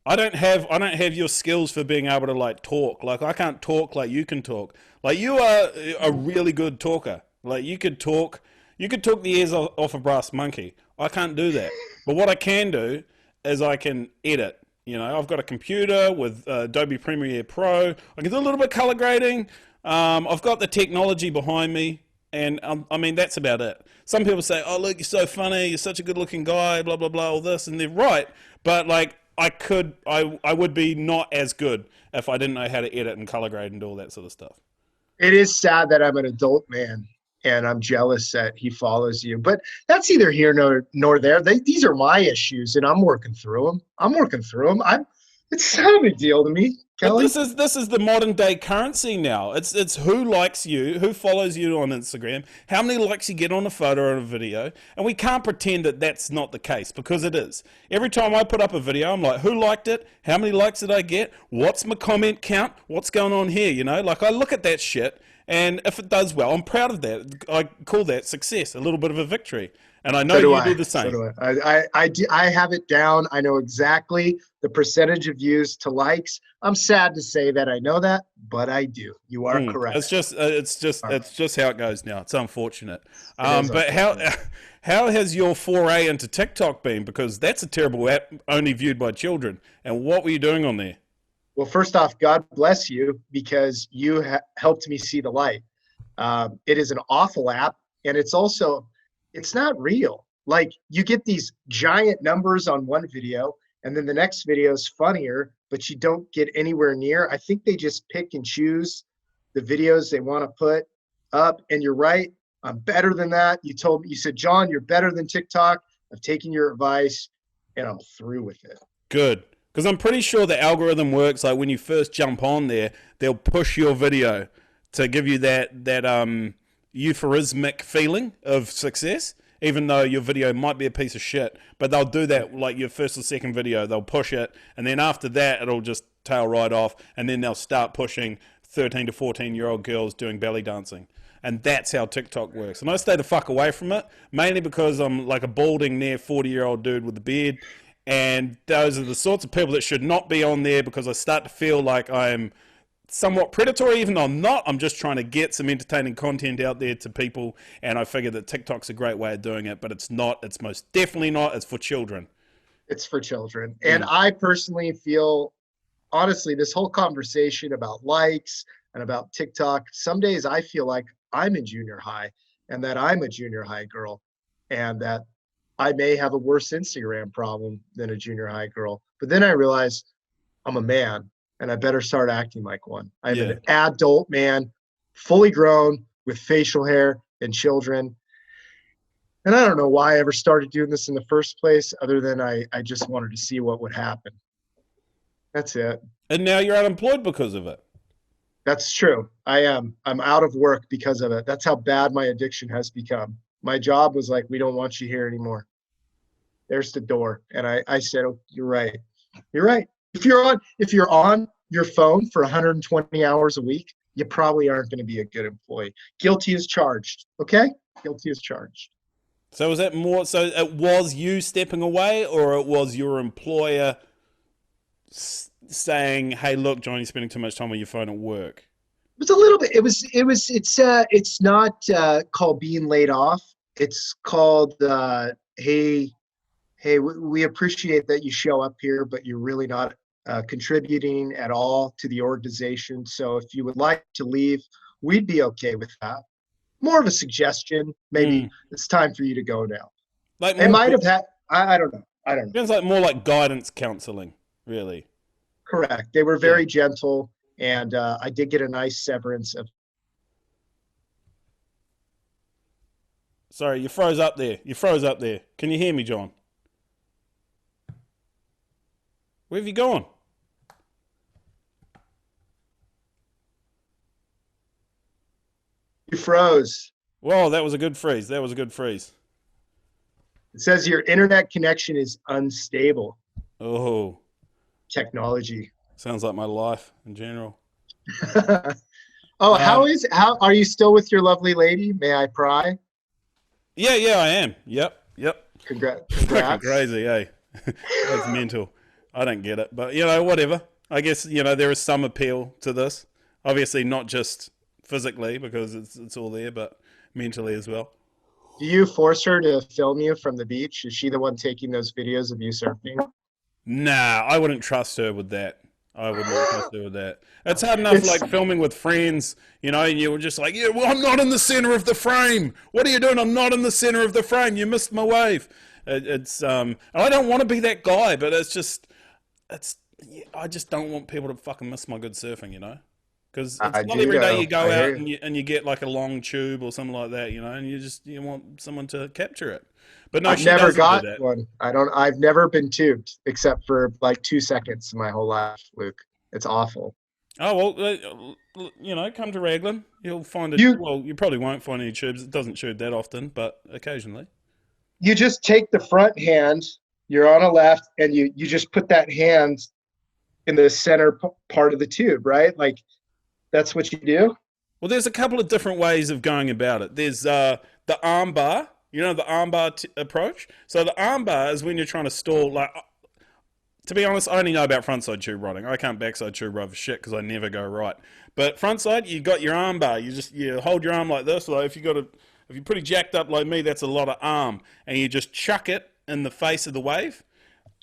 I don't have your skills for being able to like talk. Like I can't talk like you can talk. Like you are a really good talker. Like you could talk the ears off a brass monkey. I can't do that. But what I can do is I can edit. You know, I've got a computer with Adobe Premiere Pro. I can do a little bit of color grading. I've got the technology behind me, and I mean that's about it. Some people say, "Oh, look, you're so funny. You're such a good-looking guy." Blah blah blah. All this, and they're right. But like, I would be not as good if I didn't know how to edit and color grade and do all that sort of stuff. It is sad that I'm an adult man and I'm jealous that he follows you, but that's neither here nor there. These are my issues, and I'm working through them. It's not a big deal to me, But Kelly. this is the modern day currency now. It's who likes you, who follows you on Instagram, how many likes you get on a photo or a video, and we can't pretend that that's not the case because it is. Every time I put up a video, I'm like, who liked it? How many likes did I get? What's my comment count? What's going on here? You know, like I look at that shit, and if it does well, I'm proud of that. I call that success, a little bit of a victory, and I know So do you do I. the So same. do I have it down. I know exactly the percentage of views to likes. I'm sad to say that I know that, but I do. You are correct. All right. it's just how it goes now. It's unfortunate. It is But how unfortunate. how has your foray into TikTok been? Because that's a terrible app, only viewed by children. And what were you doing on there? Well, first off, God bless you because you helped me see the light. It is an awful app, and it's not real. Like you get these giant numbers on one video, and then the next video is funnier, but you don't get anywhere near. I think they just pick and choose the videos they want to put up. And you're right, I'm better than that. You said, John, you're better than TikTok. I've taken your advice, and I'm through with it. Good. Because I'm pretty sure the algorithm works like when you first jump on there, they'll push your video to give you that euphorismic feeling of success, even though your video might be a piece of shit. But they'll do that like your first or second video. They'll push it, and then after that, it'll just tail right off, and then they'll start pushing 13 to 14-year-old girls doing belly dancing. And that's how TikTok works. And I stay the fuck away from it, mainly because I'm like a balding near 40-year-old dude with a beard. And those are the sorts of people that should not be on there, because I start to feel like I'm somewhat predatory, even though I'm not. I'm just trying to get some entertaining content out there to people, and I figure that TikTok's a great way of doing it, but it's not. It's most definitely not. It's for children. It's for children. And I personally feel, honestly, this whole conversation about likes and about TikTok, some days I feel like I'm in junior high, and that I'm a junior high girl, and that I may have a worse Instagram problem than a junior high girl. But then I realize I'm a man, and I better start acting like one. I'm an adult man, fully grown, with facial hair and children. And I don't know why I ever started doing this in the first place, other than I just wanted to see what would happen. That's it. And now you're unemployed because of it. That's true. I am. I'm out of work because of it. That's how bad my addiction has become. My job was like, we don't want you here anymore. There's the door. And I said, oh, you're right. You're right. If you're on your phone for 120 hours a week, you probably aren't going to be a good employee. Guilty as charged. Okay? Guilty as charged. So was that more, so it was you stepping away, or it was your employer saying, hey, look, John, you're spending too much time on your phone at work? It was a little bit. It's not called being laid off. It's called, hey, we appreciate that you show up here, but you're really not contributing at all to the organization. So if you would like to leave, we'd be okay with that. More of a suggestion. Maybe it's time for you to go now. Like they might have had, I don't know. I don't know. Sounds like more like guidance counseling, really. Correct. They were very gentle, and I did get a nice severance of. Sorry, you froze up there. You froze up there. Can you hear me, John? Where have you gone? You froze. Whoa, that was a good freeze. That was a good freeze. It says your internet connection is unstable. Oh. Technology. Sounds like my life in general. How are you still with your lovely lady? May I pry? Yeah, I am. Yep. Congrats. Fucking crazy, eh? That's mental. I don't get it, but whatever. I guess there is some appeal to this. Obviously, not just physically, because it's all there, but mentally as well. Do you force her to film you from the beach? Is she the one taking those videos of you surfing? Nah, I wouldn't trust her with that. I would not trust her with that. It's hard enough, like filming with friends, and you were just like, yeah, well, I'm not in the center of the frame. What are you doing? I'm not in the center of the frame. You missed my wave. I don't want to be that guy, but I just don't want people to fucking miss my good surfing, Because it's not every day you go out and you get like a long tube or something like that, and you want someone to capture it. But no, I've never got one. I've never been tubed except for like 2 seconds in my whole life, Luke. It's awful. Oh, well, come to Raglan. You'll find it. Well, you probably won't find any tubes. It doesn't tube that often, but occasionally. You just take the front hand, you're on a left, and you just put that hand in the center part of the tube, right? Like, that's what you do? Well, there's a couple of different ways of going about it. There's the arm bar, the arm bar approach. So the arm bar is when you're trying to stall, like, to be honest, I only know about frontside tube riding. I can't backside tube ride for shit because I never go right. But frontside, you got your arm bar. You hold your arm like this. Like if you're pretty jacked up like me, that's a lot of arm. And you just chuck it in the face of the wave,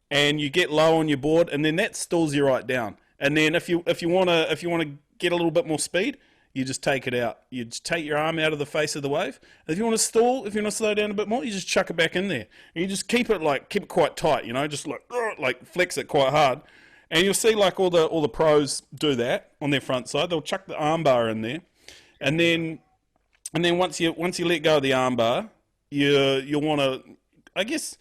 and you get low on your board, and then that stalls you right down. And then if you want to get a little bit more speed, you just take it out. You just take your arm out of the face of the wave. If you want to stall, if you want to slow down a bit more, you just chuck it back in there. And you just keep it quite tight, just like flex it quite hard. And you'll see like all the pros do that on their front side. They'll chuck the arm bar in there, and then once you let go of the arm bar, you'll want to, I guess,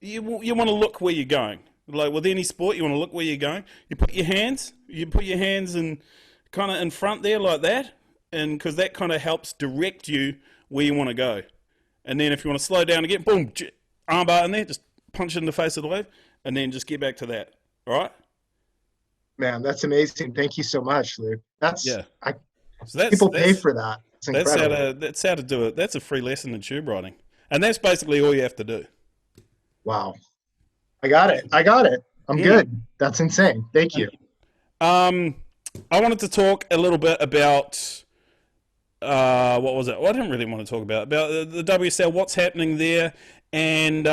you want to look where you're going. Like with any sport, you want to look where you're going. You put your hands in kind of in front there like that, and because that kind of helps direct you where you want to go. And then if you want to slow down again, boom, armbar in there, just punch it in the face of the wave, and then just get back to that. All right? Man, that's amazing. Thank you so much, Luke. Yeah. People pay for that. It's incredible. That's how to do it. That's a free lesson in tube riding, and that's basically all you have to do. Wow. I got it. I'm good. That's insane. Thank you. I wanted to talk a little bit about what was it? Well, I didn't really want to talk about the WSL, what's happening there, and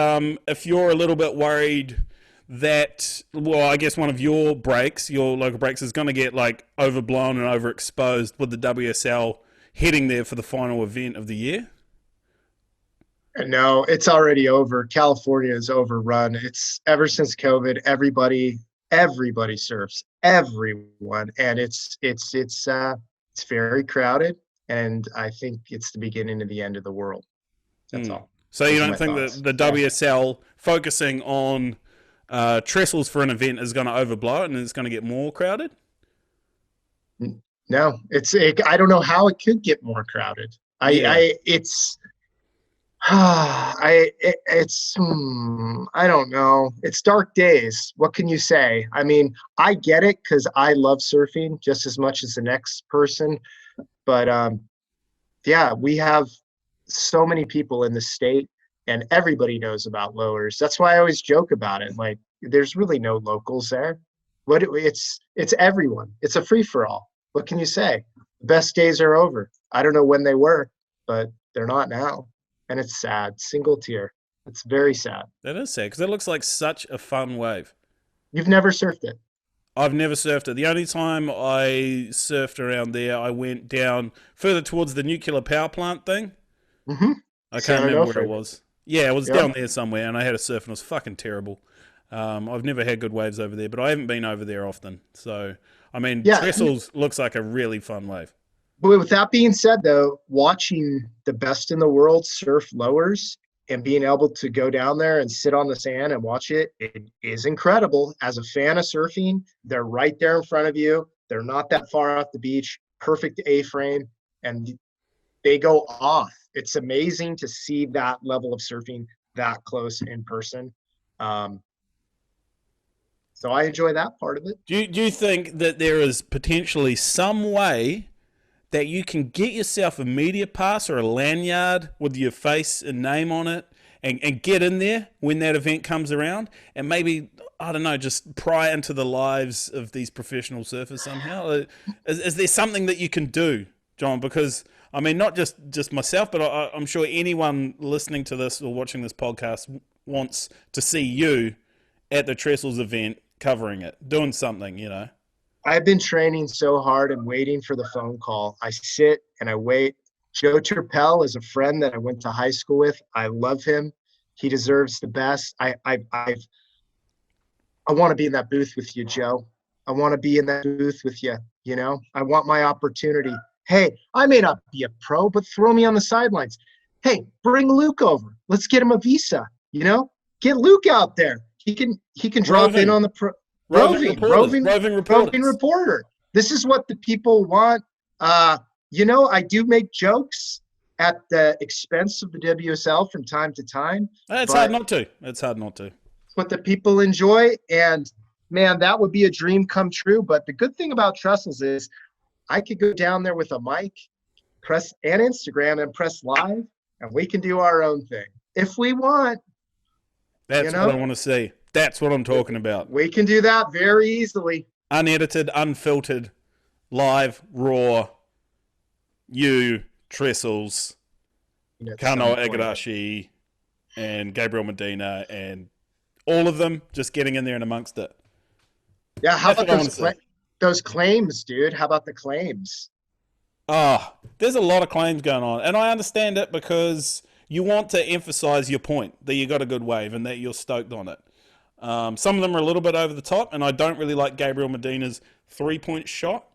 if you're a little bit worried that, well, I guess one of your local breaks, is going to get like overblown and overexposed with the WSL heading there for the final event of the year. No, it's already over. California is overrun. It's ever since COVID, everybody surfs, everyone, and it's very crowded, and I think it's the beginning of the end of the world. That's all. So you don't think that the WSL focusing on Trestles for an event is going to overblow it and it's going to get more crowded? No, I don't know how it could get more crowded. I don't know. It's dark days. What can you say? I mean, I get it because I love surfing just as much as the next person. But yeah, we have so many people in the state and everybody knows about lowers. That's why I always joke about it. Like, there's really no locals there. It's everyone. It's a free for all. What can you say? The best days are over. I don't know when they were, but they're not now. And it's sad. Single tier. It's very sad. That is sad because it looks like such a fun wave. You've never surfed it? I've never surfed it. The only time I surfed around there, I went down further towards the nuclear power plant thing. Mm-hmm. I can't remember where it was. Yeah, it was down there somewhere, and I had a surf, and it was fucking terrible. I've never had good waves over there, but I haven't been over there often. So, I mean, Trestles looks like a really fun wave. But with that being said, though, watching the best in the world surf lowers and being able to go down there and sit on the sand and watch it, it is incredible. As a fan of surfing, they're right there in front of you. They're not that far off the beach, perfect A-frame, and they go off. It's amazing to see that level of surfing that close in person. So I enjoy that part of it. Do you think that there is potentially some way that you can get yourself a media pass or a lanyard with your face and name on it and get in there when that event comes around and maybe, I don't know, just pry into the lives of these professional surfers somehow? Is there something that you can do, John? Because, I mean, not just myself, but I'm sure anyone listening to this or watching this podcast wants to see you at the Trestles event covering it, doing something, I've been training so hard and waiting for the phone call. I sit and I wait. Joe Turpel is a friend that I went to high school with. I love him. He deserves the best. I want to be in that booth with you, Joe. I want to be in that booth with you. I want my opportunity. Hey, I may not be a pro, but throw me on the sidelines. Hey, bring Luke over. Let's get him a visa. Get Luke out there. He can drop in on the pro. Roving reporter. This is what the people want. I do make jokes at the expense of the WSL from time to time. It's hard not to. It's what the people enjoy. And man, that would be a dream come true. But the good thing about Trestles is I could go down there with a mic, press and Instagram and press live, and we can do our own thing if we want. That's what I want to see. That's what I'm talking about. We can do that very easily. Unedited, unfiltered, live, raw, you, Trestles, Kano Igarashi, and Gabriel Medina, and all of them just getting in there and amongst it. Yeah, how about those claims, dude? How about the claims? There's a lot of claims going on, and I understand it because you want to emphasize your point that you got a good wave and that you're stoked on it. Some of them are a little bit over the top, and I don't really like Gabriel Medina's 3-point shot,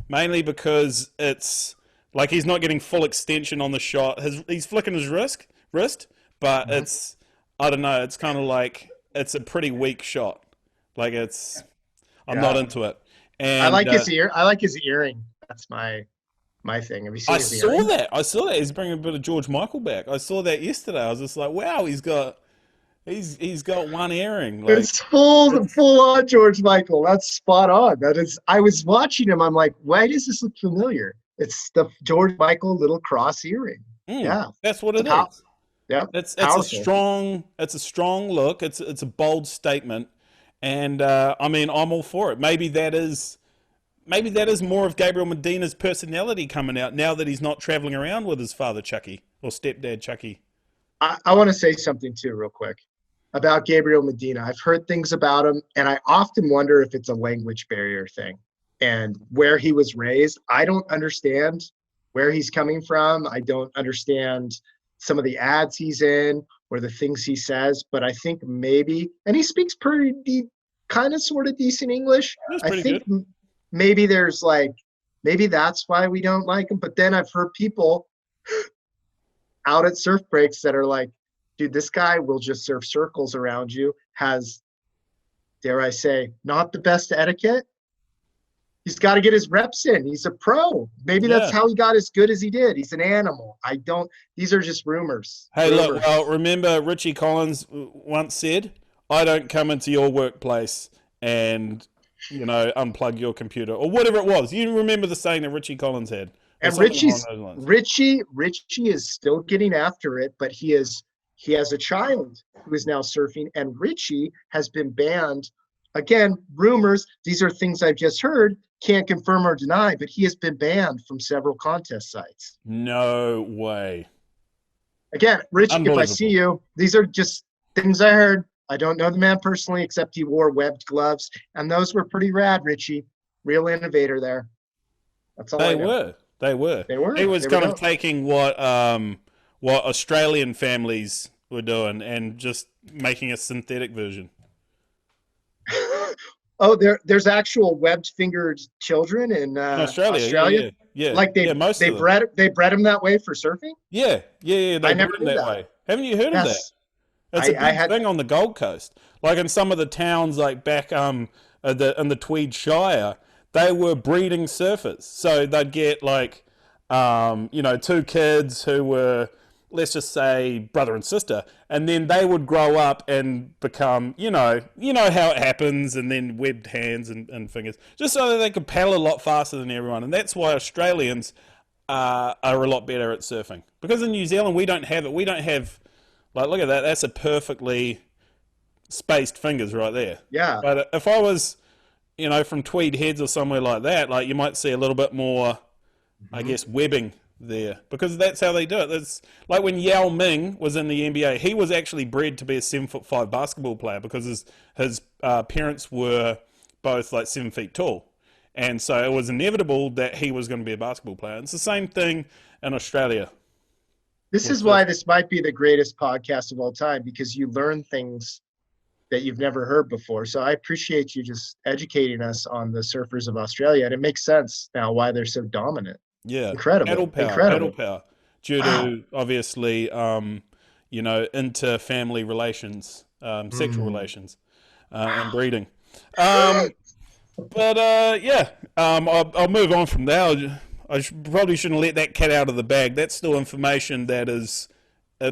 mainly because it's like he's not getting full extension on the shot. He's flicking his wrist, but Mhm. it's, I don't know, it's kind of like it's a pretty weak shot. Like I'm not Yeah. into it. And I like his earring. That's my thing. Have you I seen his saw earring? that. I saw that he's bringing a bit of George Michael back. I saw that yesterday. I was just like, wow, he's got one earring. Like It's full it's full on George Michael. That's spot on. That is. I was watching him. I'm like, why does this look familiar? It's the George Michael little cross earring. Yeah, that's what it's a it is. yeah, It's powerful. a strong look. It's a bold statement, and I mean I'm all for it. Maybe that is more of Gabriel Medina's personality coming out now that he's not traveling around with his father Chucky or stepdad Chucky. I want to say something too, real quick, about Gabriel Medina. I've heard things about him, and I often wonder if it's a language barrier thing and where he was raised. I don't understand where he's coming from. I don't understand some of the ads he's in or the things he says, but I think maybe, and he speaks pretty kind of sort of decent English. That's I pretty think good. maybe there's like, maybe that's why we don't like him. But then I've heard people out at surf breaks that are like, dude, this guy will just surf circles around you, has, dare I say, not the best etiquette. He's got to get his reps in. He's a pro. Maybe that's Yeah. how he got as good as he did. He's an animal. I don't, these are just rumors. Hey, look. Well, Rumors. remember Richie Collins once said, "I don't come into your workplace and unplug your computer or whatever it was." You remember the saying that Richie Collins had, or And something along those lines. Richie is still getting after it, but he has a child who is now surfing, and Richie has been banned. Again, rumors, these are things I've just heard, can't confirm or deny, but he has been banned from several contest sites. No way. Again, Rich, if I see Unbelievable. you, these are just things I heard. I don't know the man personally, except he wore webbed gloves, and those were pretty rad, Richie. Real innovator there. That's all They I know. were. They were. They He were. was They were kind of dope. taking what Australian families were doing and just making a synthetic version. Oh, there's actual webbed fingered children in In Australia, Australia. yeah, Like yeah. Most they of them. bred them that way for surfing. Yeah. They I never bred them knew that that. way. Haven't you heard of that? Yes, It's a I big had. thing on the Gold Coast. Like in some of the towns, like back in the Tweed Shire, they were breeding surfers. So they'd get like two kids who were, let's just say, brother and sister, and then they would grow up and become how it happens, and then webbed hands and fingers, just so that they could paddle a lot faster than everyone. And that's why Australians are a lot better at surfing, because in New Zealand we don't have it. We don't have, like, look at that. That's a perfectly spaced fingers right there. Yeah. But if I was, from Tweed Heads or somewhere like that, like you might see a little bit more, I Mhm. guess, webbing there, because that's how they do it. That's like when Yao Ming was in the NBA. He was actually bred to be a 7'5" basketball player because his parents were both like 7 feet tall, and so it was inevitable that he was going to be a basketball player. And it's the same thing in Australia This with is why surfing. this might be the greatest podcast of all time, because you learn things that you've never heard before. So I appreciate you just educating us on the surfers of Australia, and it makes sense now why they're so dominant. Yeah, Incredible, paddle incredible. power, due Wow. to obviously, inter-family relations, sexual Mm, relations, and wow. breeding. Um, but yeah, I'll move on from there. Probably shouldn't let that cat out of the bag. That's still information that is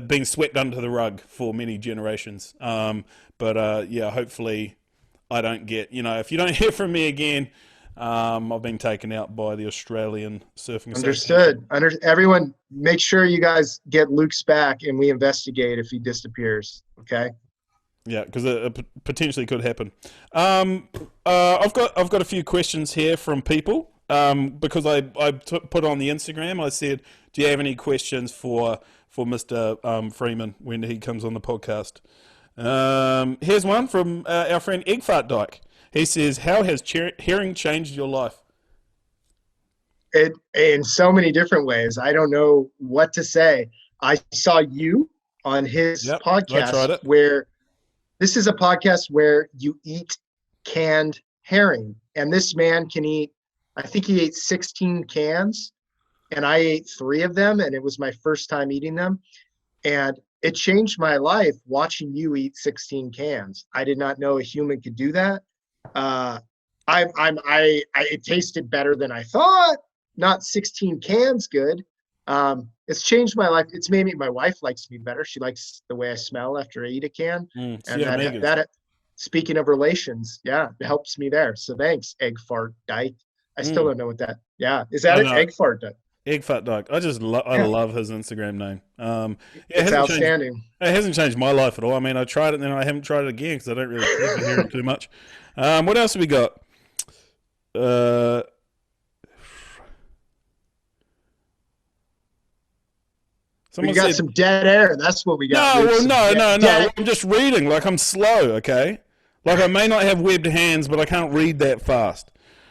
being swept under the rug for many generations. But yeah, hopefully I don't get, if you don't hear from me again, I've been taken out by the Australian Surfing Association. Understood. Everyone, make sure you guys get Luke's back and we investigate if he disappears. Okay. Yeah, because it potentially could happen. I've got a few questions here from people. Because put on the Instagram. I said, "Do you have any questions for Mister Freeman when he comes on the podcast?" Here's one from our friend Eggfart Dyke. He says, "How has hearing changed your life?" it in so many different ways. I don't know what to say. I saw you on his Yep, I podcast tried it. where this is a podcast where you eat canned herring, and this man can eat. I think he ate 16 cans, and I ate 3 of them, and it was my first time eating them, and it changed my life watching you eat 16 cans. I did not know a human could do that. Uh, it tasted better than I thought. Not 16 cans good. It's changed my life. It's made me. My wife likes me better. She likes the way I smell after I eat a can, So and you have omegas. that. Speaking of relations, yeah, it helps me there. So thanks, egg fart dyke. I still Mm, don't know what that. Yeah, is that I it? know. Egg fart dyke. Egg fat dog. I Yeah, love his Instagram name. Yeah, it it's hasn't changed. outstanding. It hasn't changed my life at all. I mean, I tried it and then I haven't tried it again because I don't really care for hearing too much. What else have we got? Uh, We someone got said some dead air. That's what we got, no. Luke. Well, Some no. dead. I'm just reading. Like I'm slow. Okay. Like I may not have webbed hands, but I can't read that fast.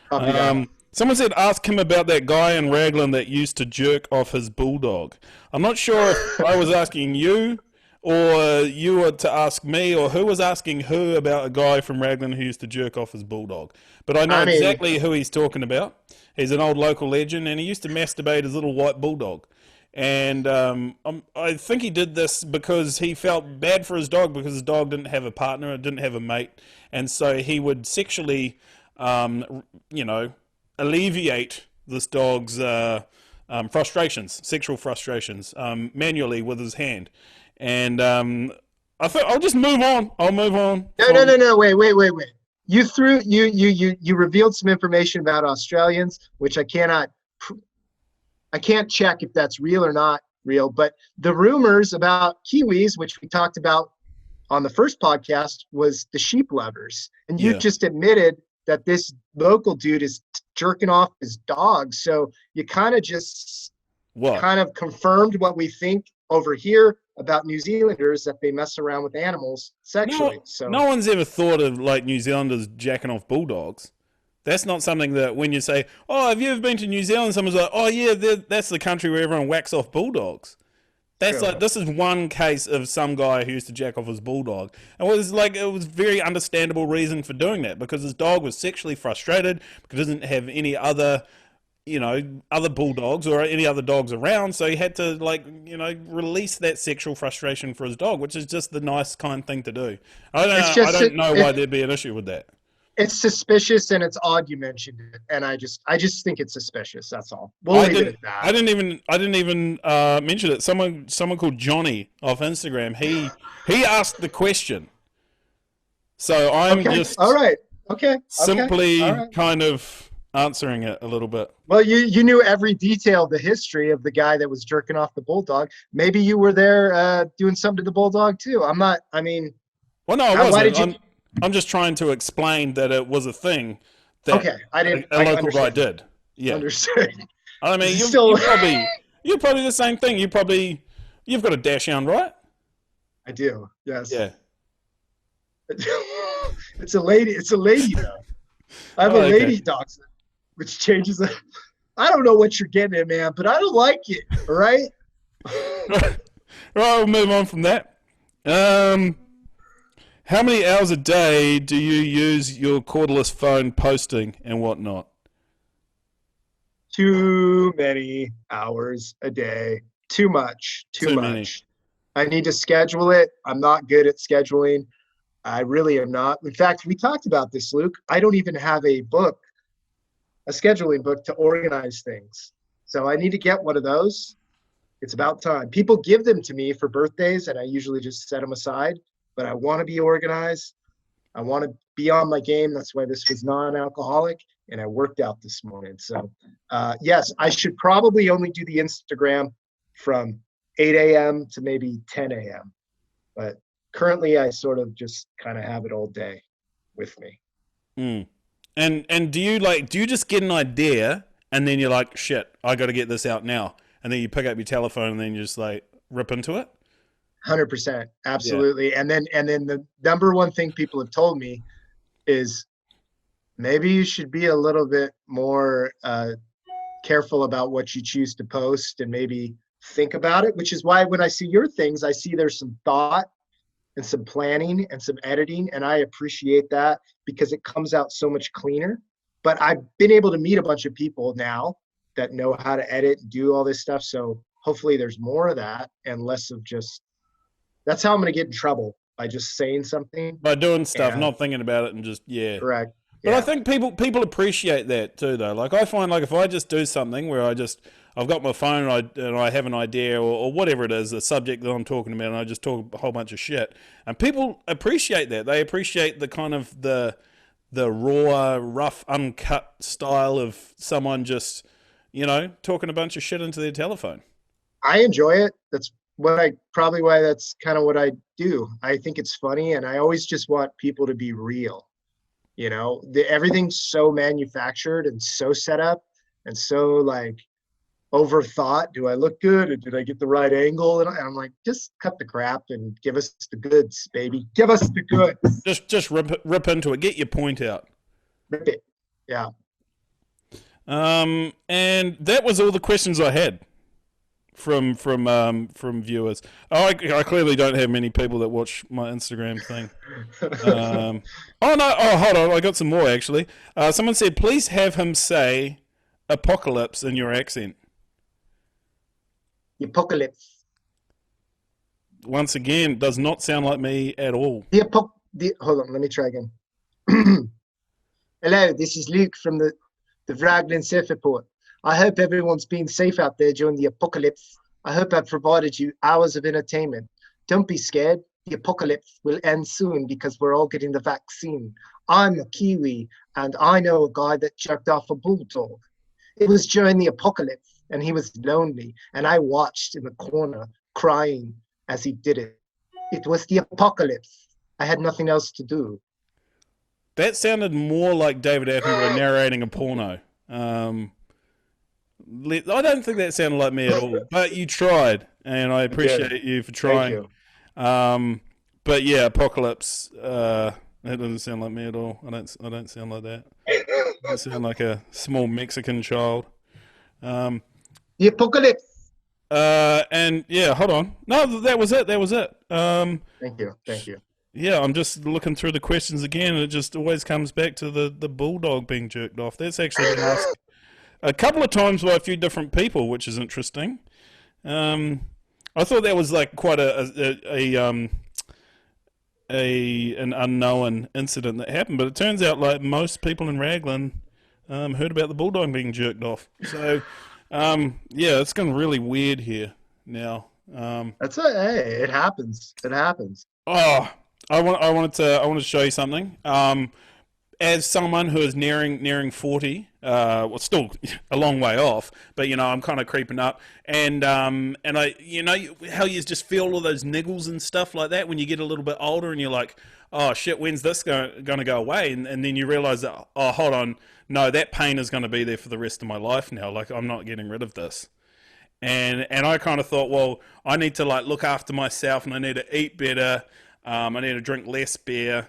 Copy that. Someone said ask him about that guy in Raglan that used to jerk off his bulldog. I'm not sure if I was asking you or you were to ask me or who was asking who about a guy from Raglan who used to jerk off his bulldog. But I know I mean, exactly who he's talking about. He's an old local legend and he used to masturbate his little white bulldog. And I think he did this because he felt bad for his dog because his dog didn't have a partner, it didn't have a mate. And so he would sexually, you know, alleviate this dog's frustrations, sexual frustrations, manually with his hand. And I thought I'll just move on. I'll move on from. no. Wait. You threw you revealed some information about Australians, which I can't check if that's real or not real. But the rumors about Kiwis, which we talked about on the first podcast, was the sheep lovers, and you Yeah. just admitted that this local dude is jerking off his dog. So you What? kind of confirmed what we think over here about New Zealanders, that they mess around with animals sexually. No, So no one's ever thought of like New Zealanders jacking off bulldogs. That's not something that when you say, "Oh, have you ever been to New Zealand?" Someone's like, "Oh yeah, that's the country where everyone whacks off bulldogs." That's true. like this is one case of some guy who used to jack off his bulldog, and it was very understandable reason for doing that because his dog was sexually frustrated because he didn't have any other, other bulldogs or any other dogs around, so he had to release that sexual frustration for his dog, which is just the nice kind thing to do. It's I just don't know why there'd be an issue with that. it's suspicious and it's odd you mentioned it, and I just think it's suspicious. That's all. We'll I leave it didn't. at that. I didn't even mention it. Someone called Johnny off Instagram. He asked the question, so I'm Okay. All just right. Okay. Okay. All simply right. kind of answering it a little bit. Well, you knew every detail of the history of the guy that was jerking off the bulldog. Maybe you were there doing something to the bulldog too. I'm not. I mean, Well, no, I why wasn't. did you? I'm just trying to explain that it was a thing that Okay, I didn't. a I local guy understand. did. Yeah, Understood. I mean, Still, you're probably the same thing. You've got a dash hound, right? I do. Yes. Yeah. It's a lady. It's a lady though. I have Oh, a okay. lady dachshund, which changes. I don't know what you're getting at, man, but I don't like it. All right. Right, we'll move on from that. Um, how many hours a day do you use your cordless phone posting and whatnot? Too many hours a day. Too much. Too Too many. much. I need to schedule it. I'm not good at scheduling. I really am not. In fact, we talked about this, Luke. I don't even have a scheduling book to organize things. So I need to get one of those. It's about time. People give them to me for birthdays, and I usually just set them aside. But I want to be organized. I want to be on my game. That's why this was non-alcoholic, and I worked out this morning. So, yes, I should probably only do the Instagram from 8 a.m. to maybe 10 a.m. But currently, I sort of just kind of have it all day with me. Mm. And do you just get an idea and then you're like, shit, I got to get this out now, and then you pick up your telephone and then you just like rip into it? 100%, Yeah. absolutely. And then the number one thing people have told me is maybe you should be a little bit more careful about what you choose to post and maybe think about it, which is why when I see your things, I see there's some thought and some planning and some editing. And I appreciate that because it comes out so much cleaner. But I've been able to meet a bunch of people now that know how to edit and do all this stuff. So hopefully there's more of that and less of just, that's how I'm going to get in trouble, by just saying something. By doing stuff, And not thinking about it, and just correct. But I Yeah. think people appreciate that too, though. Like I find, like if I just do something where I've got my phone and I have an idea or whatever it is, the subject that I'm talking about, and I just talk a whole bunch of shit, and people appreciate that. They appreciate the kind of the raw, rough, uncut style of someone just talking a bunch of shit into their telephone. I enjoy it. That's probably why that's kind of what I do. I think it's funny, and I always just want people to be real. Everything's so manufactured and so set up and so like overthought. Do I look good? And did I get the right angle? And I'm like, just cut the crap and give us the goods, baby. Give us the goods. Just rip into it. Get your point out. Rip it. Yeah. And that was all the questions I had from viewers. I clearly don't have many people that watch my Instagram thing. Oh no! Oh, hold on, I got some more actually. Someone said, "Please have him say apocalypse in your accent." The apocalypse. Once again, does not sound like me at all. Hold on, let me try again. Hello, this is Luke from the Raglan Surf Report. I hope everyone's been safe out there during the apocalypse. I hope I've provided you hours of entertainment. Don't be scared. The apocalypse will end soon because we're all getting the vaccine. I'm a Kiwi, and I know a guy that jerked off a bulldog. It was during the apocalypse, and he was lonely, and I watched in the corner, crying as he did it. It was the apocalypse. I had nothing else to do. That sounded more like David Attenborough narrating a porno. I don't think that sounded like me at all, but you tried, and I appreciate you for trying. Thank you. But yeah, apocalypse. That doesn't sound like me at all. I don't sound like that. I sound like a small Mexican child. The apocalypse. And yeah, hold on. No, that was it. Thank you. Yeah, I'm just looking through the questions again, and it just always comes back to the bulldog being jerked off. That's actually been asked a couple of times by a few different people, which is interesting. I thought that was like quite an unknown incident that happened, but it turns out like most people in Raglan heard about the bulldog being jerked off. So yeah, it's getting really weird here now. Hey, it happens. It happens. Oh, I want to show you something. As someone who is nearing 40, well, still a long way off, but I'm kind of creeping up, and I, how you just feel all those niggles and stuff like that when you get a little bit older, and you're like, oh shit, when's this going to go away? And then you realize that, oh, hold on, no, that pain is going to be there for the rest of my life now. Like I'm not getting rid of this. And I kind of thought, well, I need to like look after myself, and I need to eat better. I need to drink less beer,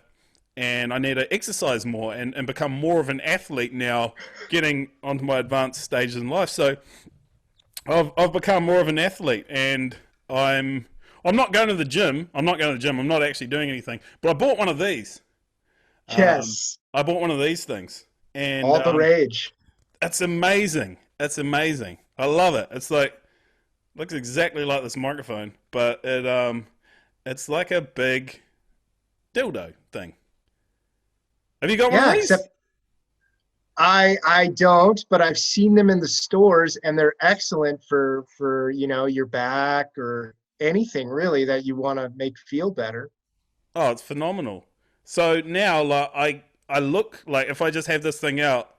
and I need to exercise more and become more of an athlete now, getting onto my advanced stages in life. So I've become more of an athlete, and I'm not going to the gym. I'm not actually doing anything. But I bought one of these. Yes. I bought one of these things, and all the rage. That's amazing. That's amazing. I love it. It's like looks exactly like this microphone, but it's like a big dildo thing. Have you got one of these? Except I don't, but I've seen them in the stores, and they're excellent for your back or anything really that you want to make feel better. Oh, it's phenomenal. So now, like, I look like if I just have this thing out,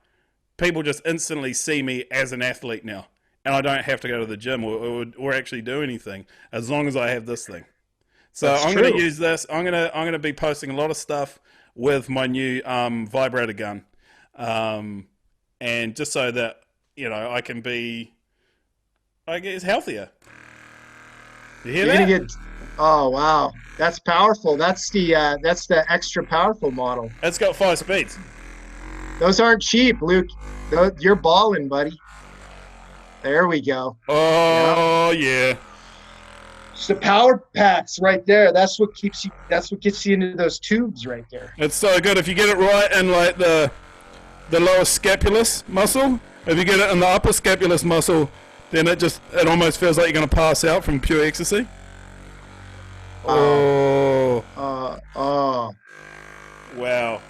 people just instantly see me as an athlete now, and I don't have to go to the gym or actually do anything as long as I have this thing. So That's I'm true. going to use this. I'm going to be posting a lot of stuff with my new vibrator gun, and just so that I can be, I guess, healthier. You hear that? Oh wow, that's powerful. That's the extra powerful model. It's got 5 speeds. Those aren't cheap, Luke. You're balling, buddy. There we go. Yeah. Oh yeah. It's the power packs right there. That's what keeps you. That's what gets you into those tubes right there. It's so good if you get it right in like the lower scapulus muscle. If you get it in the upper scapulus muscle, then it almost feels like you're gonna pass out from pure ecstasy. Oh. Wow.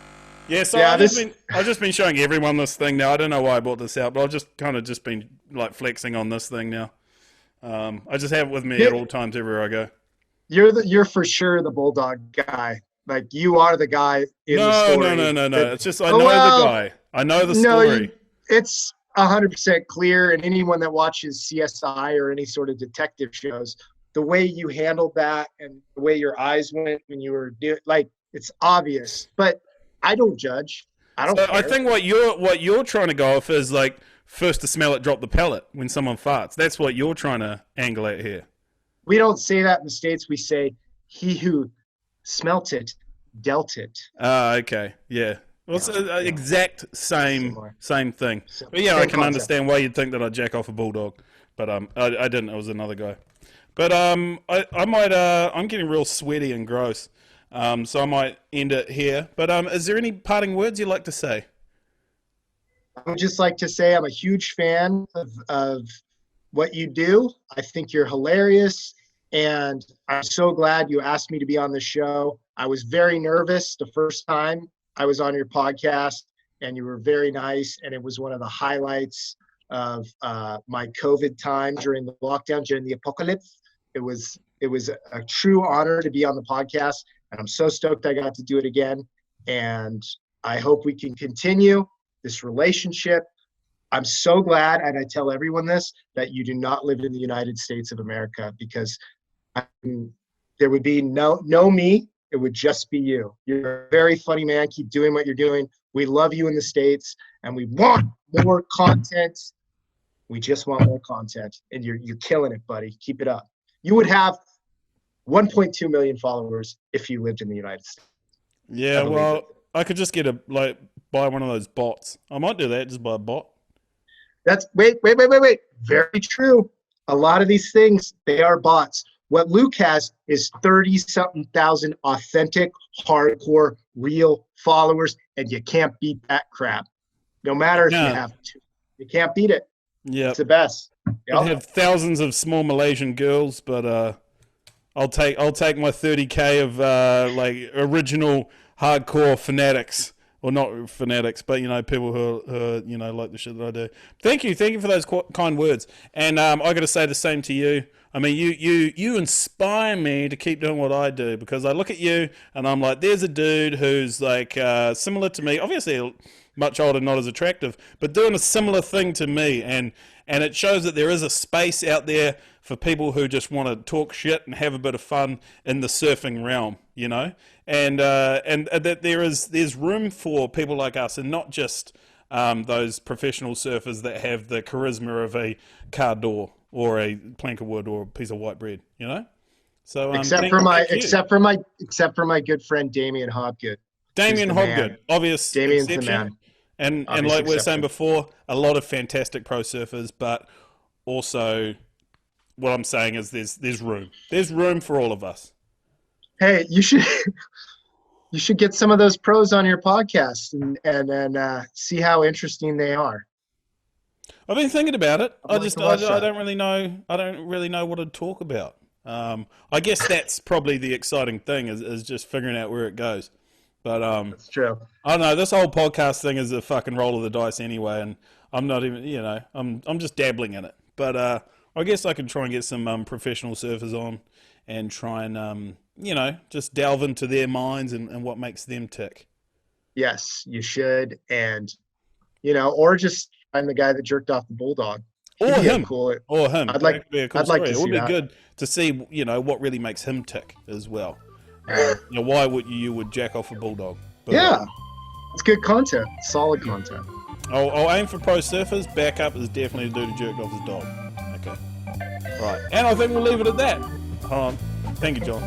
Yeah, so Yeah, I've just been showing everyone this thing now. I don't know why I brought this out, but I've just kind of just been like flexing on this thing now. I just have it with me at all times everywhere I go. You're for sure the bulldog guy. Like you are the guy in the story. No. It's just I know the guy. I know the story. It's 100% clear, and anyone that watches CSI or any sort of detective shows, the way you handled that and the way your eyes went when you were doing, like, it's obvious. But I don't judge. I don't care. I think what you're trying to go off is like first to smell it, drop the pellet when someone farts. That's what you're trying to angle at here. We don't say that in the States. We say, he who smelt it, dealt it. Okay. Yeah. Well, it's the exact same thing. But yeah, Same I can concept. understand why you'd think that I'd jack off a bulldog. But I didn't. It was another guy. But I might. I'm getting real sweaty and gross. So I might end it here. But is there any parting words you'd like to say? I would just like to say I'm a huge fan of what you do. I think you're hilarious, and I'm so glad you asked me to be on the show. I was very nervous the first time I was on your podcast, and you were very nice, and it was one of the highlights of my COVID time during the lockdown, during the apocalypse. It was a true honor to be on the podcast, and I'm so stoked I got to do it again. And I hope we can continue this relationship. I'm so glad, and I tell everyone this, that you do not live in the United States of America, because there would be no me. It would just be you. You're a very funny man. Keep doing what you're doing. We love you in the States, and we want more content. We just want more content, and you're killing it, buddy. Keep it up. You would have 1.2 million followers if you lived in the United States. Yeah, well, I could just buy one of those bots. I might do that, just buy a bot. That's wait. Very true. A lot of these things, they are bots. What Luke has is 30-something thousand authentic, hardcore, real followers, and you can't beat that crap. No matter if you have to. You can't beat it. Yeah. It's the best. Yep. I have thousands of small Malaysian girls, but I'll take my 30K of like original hardcore fanatics. Well, not fanatics, but people who are like the shit that I do. Thank you for those kind words. And I got to say the same to you. I mean, you inspire me to keep doing what I do, because I look at you and I'm like, there's a dude who's like similar to me, obviously much older, not as attractive, but doing a similar thing to me, and it shows that there is a space out there for people who just want to talk shit and have a bit of fun in the surfing realm, and that there's room for people like us, and not just those professional surfers that have the charisma of a car door or a plank of wood or a piece of white bread, So except for my good friend Damien Hobgood. Damien Hobgood, obvious Damien's exception. The man. And like we were saying before, a lot of fantastic pro surfers, but also what I'm saying is there's room. There's room for all of us. Hey, you should get some of those pros on your podcast and see how interesting they are. I've been thinking about it. I don't really know what to talk about. I guess that's probably the exciting thing is just figuring out where it goes. But that's true. I don't know. This whole podcast thing is a fucking roll of the dice anyway, and I'm not even. I'm just dabbling in it. But I guess I can try and get some professional surfers on and try and just delve into their minds and what makes them tick. Yes, you should, and or just find the guy that jerked off the bulldog. Or him. Or him. I'd like to see that. It would be good to see what really makes him tick as well. Why would you would jack off a bulldog? But, yeah, it's good content, solid content. I'll aim for pro surfers. Backup is definitely the dude who jerked off his dog. Okay, right, and I think we'll leave it at that. Hold on. Thank you, John.